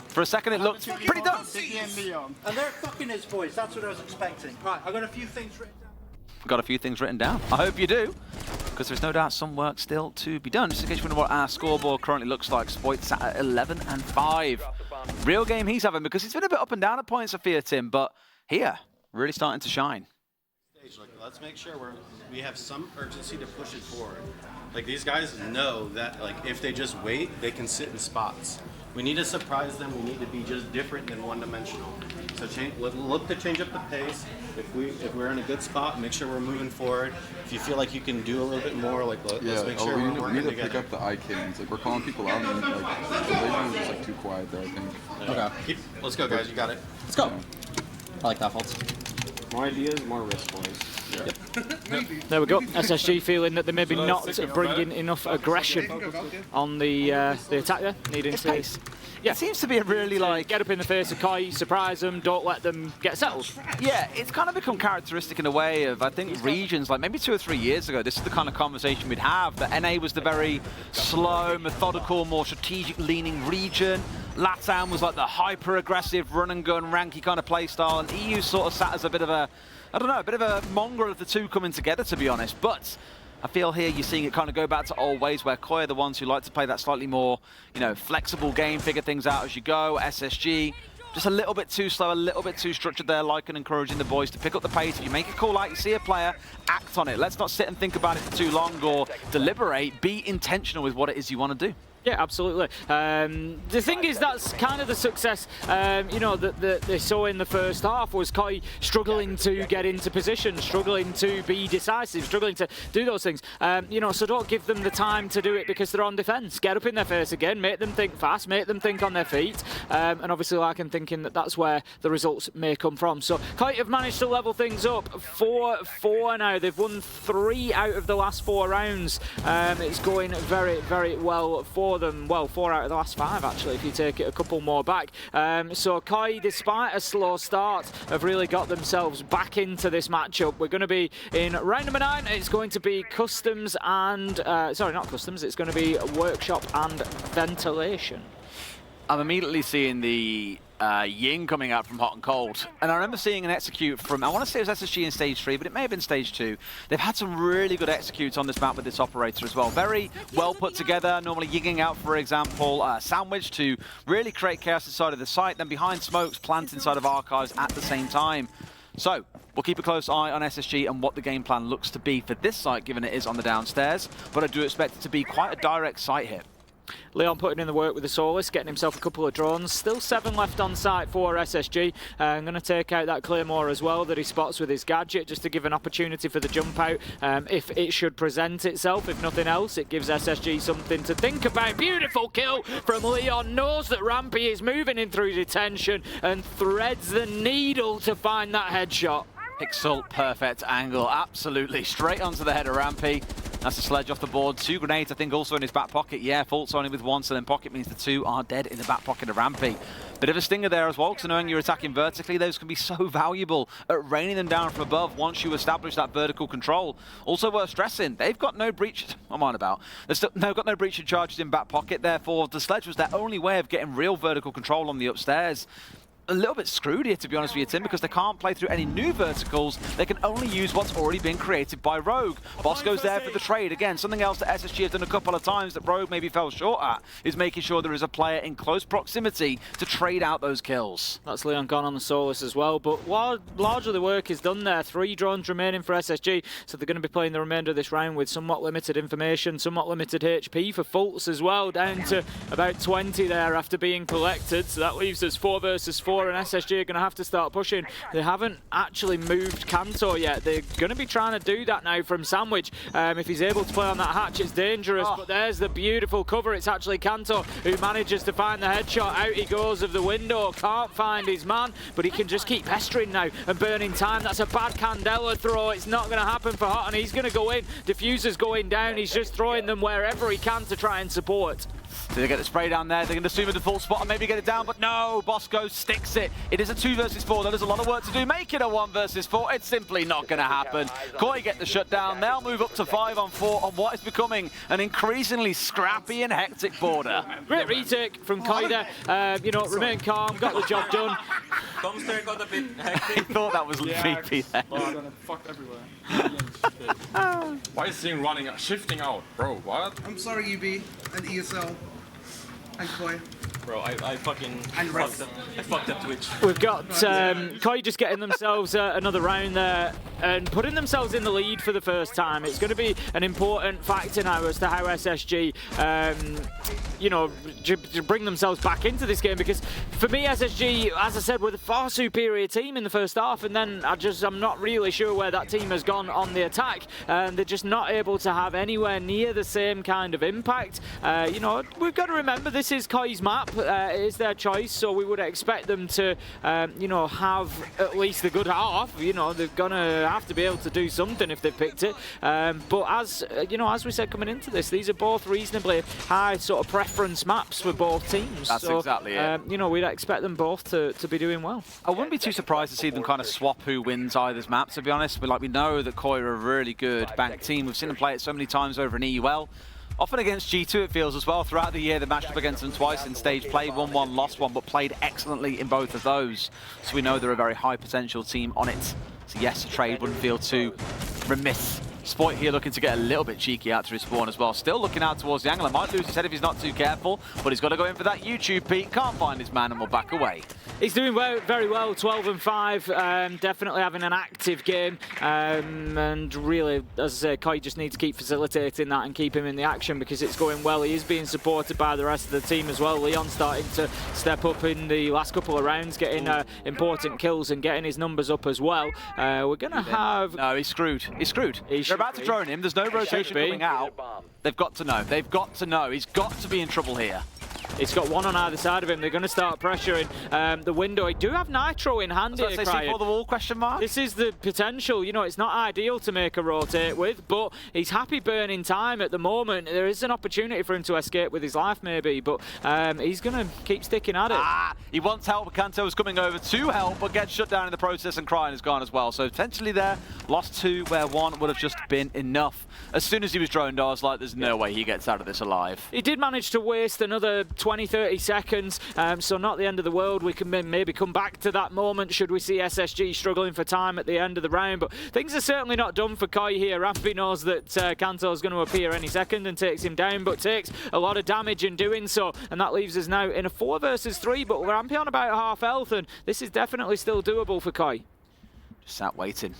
Speaker 2: For a second it looked pretty done.
Speaker 6: And they're fucking his boys. That's what I was expecting. Right, I've got a few things written down.
Speaker 2: Got a few things written down. I hope you do, because there's no doubt some work still to be done. Just in case you wonder what our scoreboard currently looks like, Spoit's at 11-5. Real game he's having, because he's been a bit up and down at points, Sophia Tim, but here, really starting to shine.
Speaker 7: Let's make sure we have some urgency to push it forward. Like, these guys know that, like, if they just wait, they can sit in spots. We need to surprise them. We need to be just different than one-dimensional. So look to change up the pace. If we're in a good spot, make sure we're moving forward. If you feel like you can do a little bit more, like let's make sure we're working
Speaker 3: we need to
Speaker 7: together.
Speaker 3: pick up the eye cadence. Like, we're calling people out, and like the lady was just like too quiet there, I think.
Speaker 7: Okay. Let's go, guys. You got it.
Speaker 8: Let's go. I like that, Fultz.
Speaker 9: More ideas, more risk, boys.
Speaker 1: There we go. SSG feeling that they maybe not bringing enough aggression on the attack there, needing to. Yeah,
Speaker 2: it seems to be a really like
Speaker 1: get up in the face of Koi, surprise them, don't let them get settled.
Speaker 2: Yeah, it's kind of become characteristic in a way of, I think, regions, like maybe 2 or 3 years ago, this is the kind of conversation we'd have, that NA was the very slow, methodical, more strategic leaning region. LATAM was like the hyper-aggressive, run-and-gun, ranky kind of play style, and EU sort of sat as a bit of a, I don't know, a bit of a mongrel of the two coming together, to be honest. But I feel here you're seeing it kind of go back to old ways where Koi are the ones who like to play that slightly more, you know, flexible game, figure things out as you go. SSG, just a little bit too slow, a little bit too structured there, like and encouraging the boys to pick up the pace. If you make a call out, you see a player, act on it. Let's not sit and think about it for too long or deliberate. Be intentional with what it is you want to do.
Speaker 1: Yeah, absolutely. The thing is, that's kind of the success, you know, that they saw in the first half was Koi struggling to get into position, struggling to be decisive, struggling to do those things. You know, so don't give them the time to do it because they're on defence. Get up in their face again, make them think fast, make them think on their feet. And obviously, like I'm thinking that that's where the results may come from. So Koi have managed to level things up. 4-4 now. They've won 3 out of the last 4 rounds. It's going very, very well for them. Well, 4 out of the last 5 actually, if you take it a couple more back. So Koi, despite a slow start, have really got themselves back into this matchup. We're going to be in round number 9. It's going to be customs and sorry, not customs. It's going to be workshop and ventilation.
Speaker 2: I'm immediately seeing the Ying coming out from hot and cold. And I remember seeing an execute from, I want to say it was SSG in stage 3, but it may have been stage 2. They've had some really good executes on this map with this operator as well. Very well put together, normally yinging out, for example, sandwich to really create chaos inside of the site, then behind smokes, plant inside of archives at the same time. So, we'll keep a close eye on SSG and what the game plan looks to be for this site, given it is on the downstairs. But I do expect it to be quite a direct site here.
Speaker 1: Leon putting in the work with the Solus, getting himself a couple of drones. Still 7 left on site for SSG. I'm going to take out that Claymore as well that he spots with his gadget, just to give an opportunity for the jump out if it should present itself. If nothing else, it gives SSG something to think about. Beautiful kill from Leon. Knows that Rampy is moving in through detention and threads the needle to find that headshot.
Speaker 2: Pixel, perfect angle, absolutely. Straight onto the head of Rampy. That's a sledge off the board. 2 grenades, I think, also in his back pocket. Yeah, Fultz only with 1, so then pocket means the 2 are dead in the back pocket of Rampy. Bit of a stinger there as well, because knowing you're attacking vertically, those can be so valuable at raining them down from above once you establish that vertical control. Also worth stressing, they've got no breach. I'm on about. They've got no breach of charges in back pocket, therefore the sledge was their only way of getting real vertical control on the upstairs. a little bit screwed here, to be honest with you, Tim, because they can't play through any new verticals. They can only use what's already been created by Rogue. Bosco's there for the trade. Again, something else that SSG has done a couple of times that Rogue maybe fell short at is making sure there is a player in close proximity to trade out those kills.
Speaker 1: That's Leon gone on the Solus as well, but while largely the work is done there, 3 drones remaining for SSG, so they're going to be playing the remainder of this round with somewhat limited information, somewhat limited HP for Fultz as well, down to about 20 there after being collected, so that leaves us 4 versus 4. And SSG are going to have to start pushing. They haven't actually moved Kanto yet. They're going to be trying to do that now from Sandwich. If he's able to play on that hatch, it's dangerous, but there's the beautiful cover. It's actually Kanto who manages to find the headshot. Out he goes of the window. Can't find his man, but he can just keep pestering now and burning time. That's a bad Candela throw. It's not going to happen for Hot, and he's going to go in. Diffuser's going down. He's just throwing them wherever he can to try and support.
Speaker 2: So they get the spray down there. They can assume a default spot and maybe get it down, but no, Bosco sticks it. It is a 2 versus 4. There's a lot of work to do. Make it a 1 versus 4. It's simply not going to happen. Koi get the shutdown. They'll move up to 5 on 4 on what is becoming an increasingly scrappy and hectic border.
Speaker 1: Great retake from Koi there. You know, remain calm, got the job done.
Speaker 9: Dumpster got a bit hectic.
Speaker 2: I thought that was VP there.
Speaker 3: Fucked everywhere.
Speaker 5: Why is this thing running, shifting out? Bro, what?
Speaker 4: I'm sorry, UB and ESL and Koi.
Speaker 9: Bro, I fucking fucked up Twitch.
Speaker 1: We've got Koi just getting themselves another round there and putting themselves in the lead for the first time. It's going to be an important factor now as to how SSG, you know, bring themselves back into this game, because for me, SSG, as I said, were the far superior team in the first half, and then I'm not really sure where that team has gone on the attack, and they're just not able to have anywhere near the same kind of impact. You know, we've got to remember this is Koi's map. It is their choice, so we would expect them to, you know, have at least a good half. You know, they're gonna have to be able to do something if they picked it. But as you know, as we said coming into this, these are both reasonably high sort of preference maps for both teams.
Speaker 2: That's
Speaker 1: so,
Speaker 2: exactly it.
Speaker 1: You know, we'd expect them both to be doing well.
Speaker 2: I wouldn't be too surprised to see them kind of swap who wins either's map, to be honest. But like, we know that Koi are a really good bank team. We've seen them play it so many times over in EUL. Often against G2 it feels as well. Throughout the year they matched up against them twice in stage play, won one, lost one, but played excellently in both of those. So we know they're a very high potential team on it. So yes, a trade wouldn't feel too remiss. Spoit here looking to get a little bit cheeky out to his spawn as well. Still looking out towards the angle. Might lose his head if he's not too careful, but he's got to go in for that YouTube peek. Can't find his man and will back away.
Speaker 1: He's doing very well, 12 and 5, definitely having an active game, and really, as I say, Koi just needs to keep facilitating that and keep him in the action because it's going well. He is being supported by the rest of the team as well. Leon starting to step up in the last couple of rounds, getting important kills and getting his numbers up as well. We're going to have...
Speaker 2: No, he's screwed. He's screwed. They're about to drone him. There's no rotation coming out. They've got to know. They've got to know. He's got to be in trouble here.
Speaker 1: He's got one on either side of him. They're going to start pressuring the window. He do have Nitro in hand here,
Speaker 2: Crying. For the wall, question mark?
Speaker 1: This is the potential. You know, it's not ideal to make a rotate with, but he's happy burning time at the moment. There is an opportunity for him to escape with his life, maybe, but he's going to keep sticking at it.
Speaker 2: He wants help. Kanto is coming over to help, but gets shut down in the process, and Crying is gone as well. So potentially there, lost 2 where 1 would have just been enough. As soon as he was droned, I was like, there's no way he gets out of this alive.
Speaker 1: He did manage to waste another 20-30 seconds, so not the end of the world. We can maybe come back to that moment should we see SSG struggling for time at the end of the round, but things are certainly not done for Koi here. Rampy knows that Kanto is going to appear any second and takes him down, but takes a lot of damage in doing so, and that leaves us now in a 4 versus 3, but Rampy on about half health, and this is definitely still doable for Koi.
Speaker 2: Just sat waiting.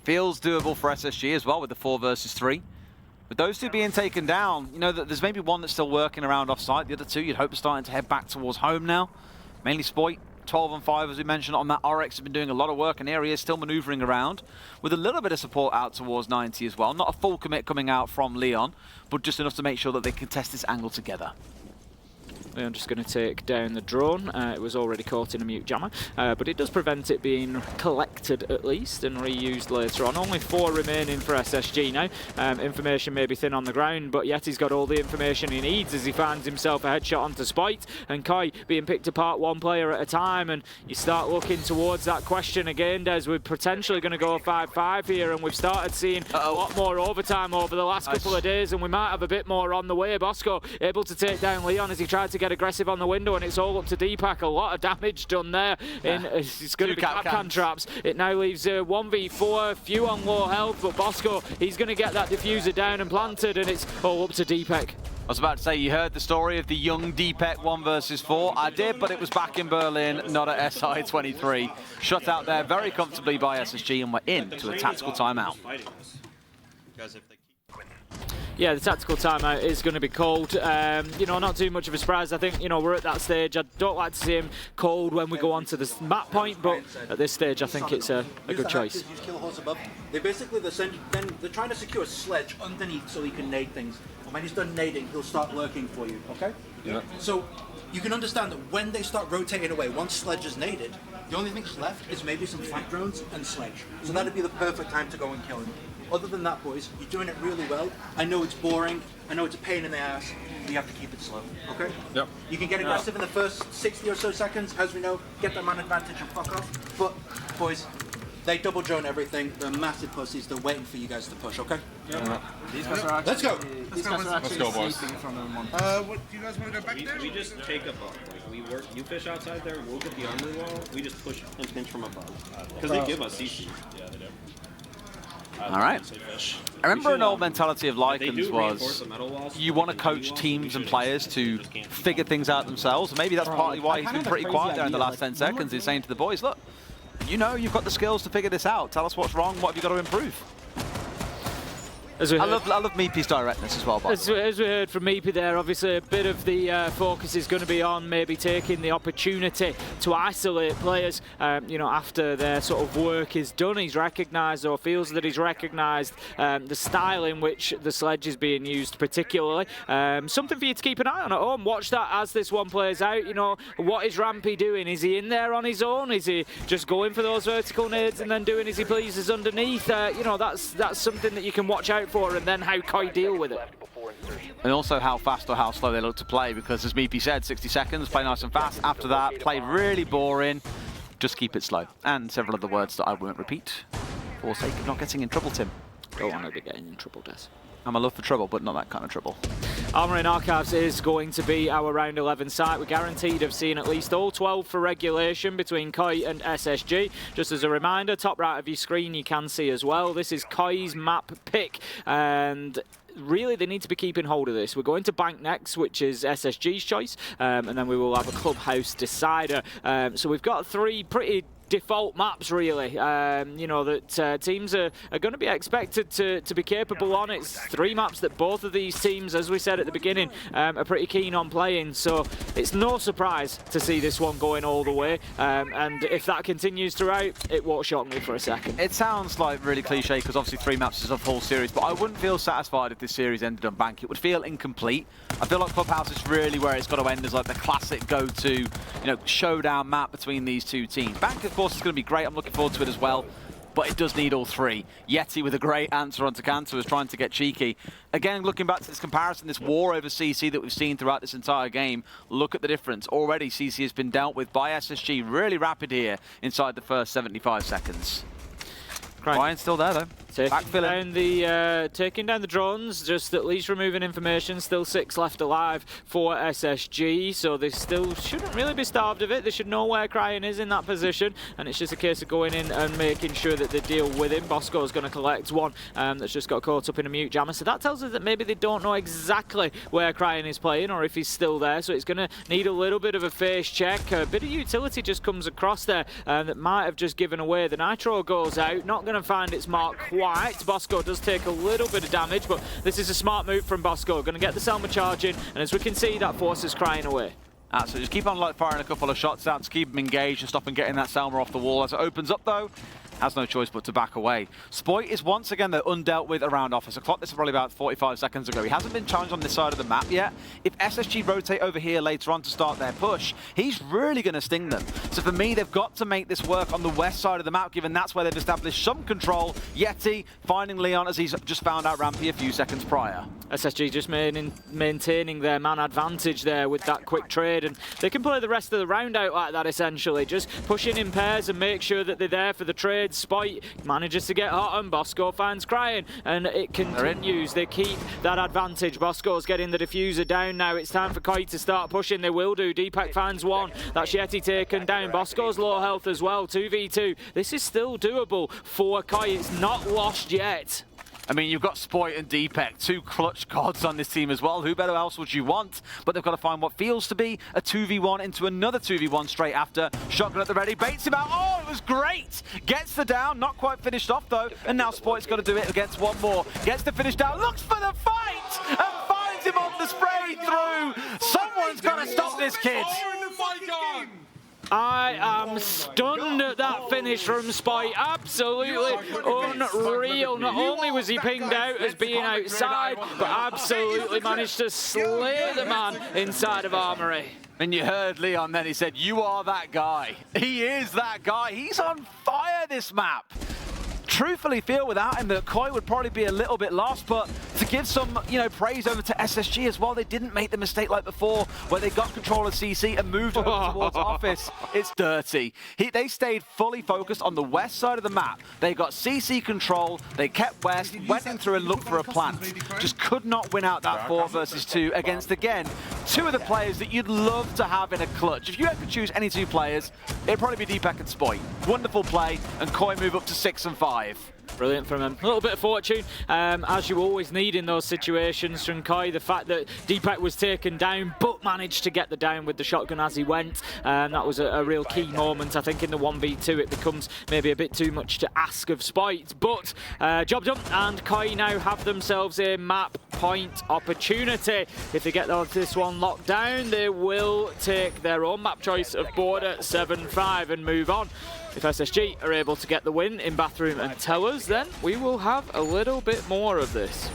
Speaker 2: Feels doable for SSG as well with the 4 versus 3. With those 2 being taken down, you know that there's maybe one that's still working around off-site. The other 2 you'd hope are starting to head back towards home now. Mainly Spoit, 12 and 5 as we mentioned on that. RX has been doing a lot of work, and here he is still manoeuvring around with a little bit of support out towards 90 as well. Not a full commit coming out from Leon, but just enough to make sure that they can test this angle together.
Speaker 1: I'm just going to take down the drone. It was already caught in a mute jammer, but it does prevent it being collected at least and reused later on. Only 4 remaining for SSG now. Information may be thin on the ground, but yet he's got all the information he needs as he finds himself a headshot onto Spite, and Koi being picked apart 1 player at a time, and you start looking towards that question again, Des. We're potentially going to go 5-5 here, and we've started seeing a lot more overtime over the last couple of days, and we might have a bit more on the way. Bosco able to take down Leon as he tried to get get aggressive on the window, and it's all up to Difmark. A lot of damage done there. It's going to be Capcan traps. It now leaves 1v4, few on low health, but Bosco, he's going to get that diffuser down and planted, and it's all up to Difmark.
Speaker 2: I was about to say, you heard the story of the young Difmark 1 versus 4. I did, but it was back in Berlin, not at SI23. Shut out there very comfortably by SSG, and we're into a tactical timeout.
Speaker 1: Yeah, the tactical timeout is going to be called. You know, not too much of a surprise. I think, you know, we're at that stage. I don't like to see him called when we go on to the map point, but at this stage, I think it's a good choice.
Speaker 6: They're basically they're trying to secure a sledge underneath so he can nade things. And when he's done nading, he'll start lurking for you. Okay?
Speaker 5: Yeah.
Speaker 6: So you can understand that when they start rotating away, once sledge is naded, the only thing that's left is maybe some flank drones and sledge. So that'd be the perfect time to go and kill him. Other than that, boys, you're doing it really well. I know it's boring. I know it's a pain in the ass. But you have to keep it slow, okay?
Speaker 5: Yep.
Speaker 6: You can get aggressive in the first 60 or so seconds, as we know, get that man advantage and fuck off. But, boys, they double drone everything. They're massive pussies. They're waiting for you guys to push, okay?
Speaker 5: Yeah.
Speaker 3: These guys are actually,
Speaker 6: Let's go.
Speaker 5: Let's go, boys.
Speaker 3: From them on.
Speaker 4: What do you guys want to go back there?
Speaker 10: We just take a buck. Like we work. You fish outside there. We'll get the armory wall. We just push and pinch from above because they give us CC. Yeah, they do.
Speaker 2: All right. I remember an old mentality of Lycans was you want to coach teams and players to figure things out themselves. And maybe that's partly why he's been pretty quiet there in the last 10 seconds. He's saying to the boys, look, you know you've got the skills to figure this out. Tell us what's wrong. What have you got to improve? I love Meepy's directness as well.
Speaker 1: As we heard from Meepy there, obviously a bit of the focus is going to be on maybe taking the opportunity to isolate players, you know, after their sort of work is done. He's recognised or feels that he's recognised the style in which the sledge is being used particularly. Something for you to keep an eye on at home. Watch that as this one plays out. You know, what is Rampy doing? Is he in there on his own? Is he just going for those vertical nades and then doing as he pleases underneath? You know, that's something that you can watch out for, and then how Koi deal with it.
Speaker 2: And also how fast or how slow they look to play, because as Meepy said, 60 seconds, play nice and fast. After that, play really boring, just keep it slow. And several other words that I won't repeat for sake of not getting in trouble, Tim.
Speaker 1: Don't want to be getting in trouble, Des.
Speaker 2: I'm a love for trouble, but not that kind of trouble.
Speaker 1: Armory and Archives is going to be our round 11 site. We're guaranteed of seeing at least all 12 for regulation between Koi and SSG. Just as a reminder, top right of your screen you can see as well. This is Koi's map pick, and really they need to be keeping hold of this. We're going to bank next, which is SSG's choice, and then we will have a clubhouse decider. So we've got three pretty default maps, really, you know, that teams are going to be expected to be capable on. It's three maps that both of these teams, as we said at the beginning, are pretty keen on playing, so it's no surprise to see this one going all the way, and if that continues throughout, it won't shock me for a second.
Speaker 2: It sounds like really cliche, because obviously 3 maps is a full series, but I wouldn't feel satisfied if this series ended on bank. It would feel incomplete. I feel like Clubhouse is really where it's got to end as like the classic go-to, you know, showdown map between these two teams. Bank, of course, is going to be great. I'm looking forward to it as well, but it does need all three. Yeti with a great answer on Takanto is trying to get cheeky. Again, looking back to this comparison, this war over CC that we've seen throughout this entire game, look at the difference. Already CC has been dealt with by SSG really rapid here inside the first 75 seconds. Ryan's still there though.
Speaker 1: Taking down the drones, just at least removing information. Still 6 left alive for SSG, so they still shouldn't really be starved of it. They should know where Cryan is in that position, and it's just a case of going in and making sure that they deal with him. Bosco's going to collect one that's just got caught up in a mute jammer, so that tells us that maybe they don't know exactly where Cryan is playing or if he's still there, so it's going to need a little bit of a face check. A bit of utility just comes across there that might have just given away. The Nitro goes out, not going to find its mark quite. Bosco does take a little bit of damage, but this is a smart move from Bosco. Going to get the Selma charging, and as we can see, that forces Cryan away.
Speaker 2: So just keep on like firing a couple of shots out to keep him engaged and stop him getting that Selma off the wall. As it opens up though, has no choice but to back away. Spoit is once again the undealt with around officer. Clock this probably about 45 seconds ago. He hasn't been challenged on this side of the map yet. If SSG rotate over here later on to start their push, he's really going to sting them. So for me, they've got to make this work on the west side of the map, given that's where they've established some control. Yeti finding Leon as he's just found out Rampy a few seconds prior.
Speaker 1: SSG just maintaining their man advantage there with that quick trade, and they can play the rest of the round out like that essentially. Just push in pairs and make sure that they're there for the trade. trade. Spite manages to get hot and Bosco finds Crying, and it continues. They keep that advantage. Bosco's getting the diffuser down now. It's time for Koi to start pushing. They will do. Deepak finds one. That's Yeti taken down. Bosco's low health as well. 2v2. This is still doable for Koi. It's not lost yet.
Speaker 2: I mean, you've got Spoit and Deepak, two clutch gods on this team as well. Who better else would you want? But they've got to find what feels to be a 2v1 into another 2v1 straight after. Shotgun at the ready, baits him out. Oh, it was great! Gets the down, not quite finished off though. And now Spoit's got to do it against one more. Gets the finish down, looks for the fight! And finds him on the spray through! Someone's got to stop this kid!
Speaker 1: I am stunned at that finish from Spite. Absolutely unreal. Not only was he pinged out as being outside, but absolutely managed to slay the man inside of Armory.
Speaker 2: And you heard Leon then, he said, you are that guy. He is that guy. He's on fire this map. Truthfully feel without him that Koi would probably be a little bit lost, but to give some, praise over to SSG as well, they didn't make the mistake like before where they got control of CC and moved over towards Office. It's dirty. They stayed fully focused on the west side of the map. They got CC control, they kept west, went in through and looked for a plant. Just could not win out that 4 versus 2 against, again, two of the players that you'd love to have in a clutch. If you had to choose any two players, it'd probably be Deepak and Spoit. Wonderful play, and Koi move up to 6 and 5.
Speaker 1: Brilliant from him. A little bit of fortune, as you always need in those situations from Koi. The fact that Deepak was taken down, but managed to get the down with the shotgun as he went. That was a real key moment. I think in the 1v2 it becomes maybe a bit too much to ask of Spite. But job done, and Koi now have themselves a map point opportunity. If they get this one locked down, they will take their own map choice of border 7-5 and move on. If SSG are able to get the win in Bathroom and Towers, then we will have a little bit more of this.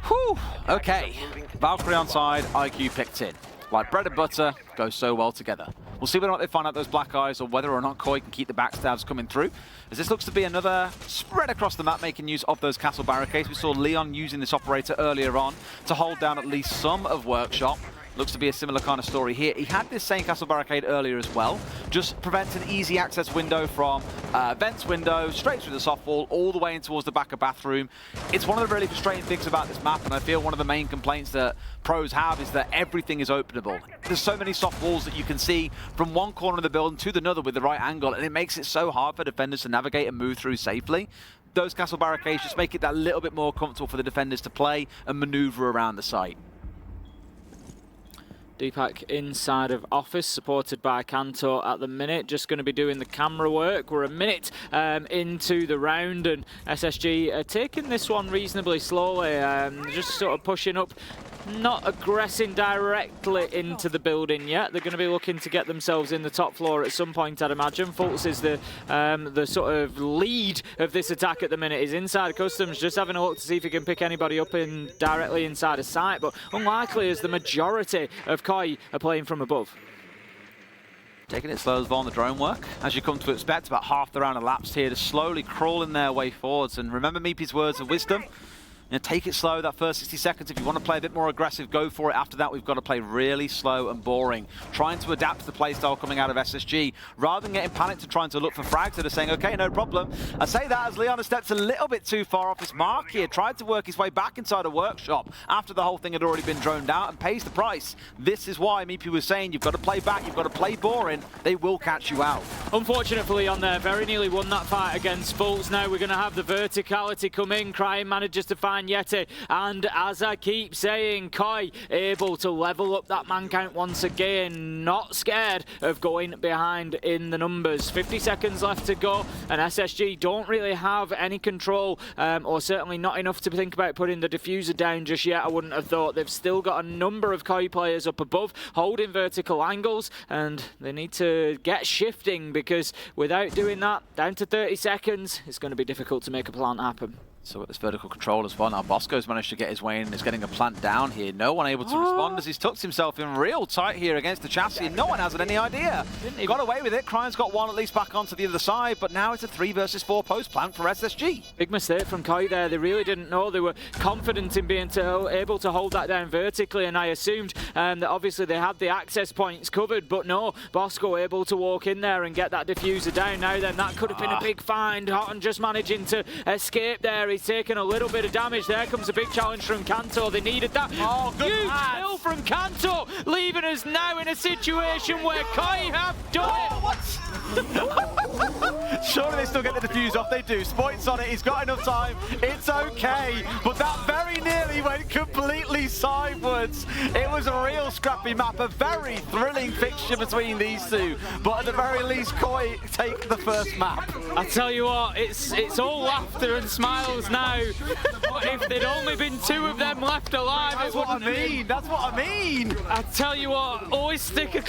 Speaker 2: Whew. Okay, Valkyrie on side, IQ picked in. Like bread and butter, go so well together. We'll see whether or not they find out those black eyes or whether or not Koi can keep the backstabs coming through. As this looks to be another spread across the map, making use of those castle barricades. We saw Leon using this operator earlier on to hold down at least some of Workshop. Looks to be a similar kind of story here. He had this same castle barricade earlier as well. Just prevents an easy access window from vents window, straight through the soft wall, all the way in towards the back of Bathroom. It's one of the really frustrating things about this map, and I feel one of the main complaints that pros have is that everything is openable. There's so many soft walls that you can see from one corner of the building to another with the right angle, and it makes it so hard for defenders to navigate and move through safely. Those castle barricades just make it that little bit more comfortable for the defenders to play and maneuver around the site.
Speaker 1: Deepak inside of Office, supported by Kanto at the minute. Just going to be doing the camera work. We're a minute into the round, and SSG are taking this one reasonably slowly. Just sort of pushing up, not aggressing directly into the building yet. They're going to be looking to get themselves in the top floor at some point, I'd imagine. Fultz is the sort of lead of this attack at the minute. He's inside Customs, just having a look to see if he can pick anybody up directly inside a site, but unlikely as the majority of Koi are playing from above.
Speaker 2: Taking it slow as well on the drone work. As you come to expect, about half the round elapsed here to slowly crawling their way forwards. And remember Meepy's words of wisdom. Take it slow that first 60 seconds. If you want to play a bit more aggressive, go for it. After that, we've got to play really slow and boring. Trying to adapt to the playstyle coming out of SSG. Rather than getting panicked and trying to look for frags, that are saying, okay, no problem. I say that as Leon steps a little bit too far off his mark here. Tried to work his way back inside a workshop after the whole thing had already been droned out, and pays the price. This is why Meepy was saying, you've got to play back, you've got to play boring. They will catch you out.
Speaker 1: Unfortunate for Leon there. Very nearly won that fight against Fultz. Now we're going to have the verticality come in. Crying manages to find Yeti. And as I keep saying, Koi able to level up that man count once again. Not scared of going behind in the numbers. 50 seconds left to go, and SSG don't really have any control, or certainly not enough to think about putting the diffuser down just yet. I wouldn't have thought. They've still got a number of Koi players up above, holding vertical angles, and they need to get shifting, because without doing that, down to 30 seconds, it's going to be difficult to make a plant happen.
Speaker 2: So with this vertical control as well, now Bosco's managed to get his way in and is getting a plant down here. No one able to respond as he's tucked himself in real tight here against the chassis, and no one has any idea. He got away with it. Cryon's got one at least back onto the other side, but now it's a 3 versus 4 post plant for SSG.
Speaker 1: Big mistake from Koi there. They really didn't know. They were confident in being able to hold that down vertically, and I assumed that obviously they had the access points covered, but no, Bosco able to walk in there and get that diffuser down. Now then, that could have been a big find. Houghton just managing to escape there. He's taken a little bit of damage. There comes a big challenge from Kanto. They needed that.
Speaker 2: Oh, good
Speaker 1: huge
Speaker 2: pass.
Speaker 1: kill from Kanto, leaving us now in a situation where Koi have done
Speaker 2: it. Surely they still get the defuse off. They do. Spoit's on it. He's got enough time. It's okay. But that very nearly went completely sideways. It was a real scrappy map. A very thrilling fixture between these two. But at the very least, Koi take the first map.
Speaker 1: I tell you what, it's all laughter and smiles now. But if there'd only been 2 of them left alive,
Speaker 2: That's what I mean. That's what I mean.
Speaker 1: I tell you what, always stick a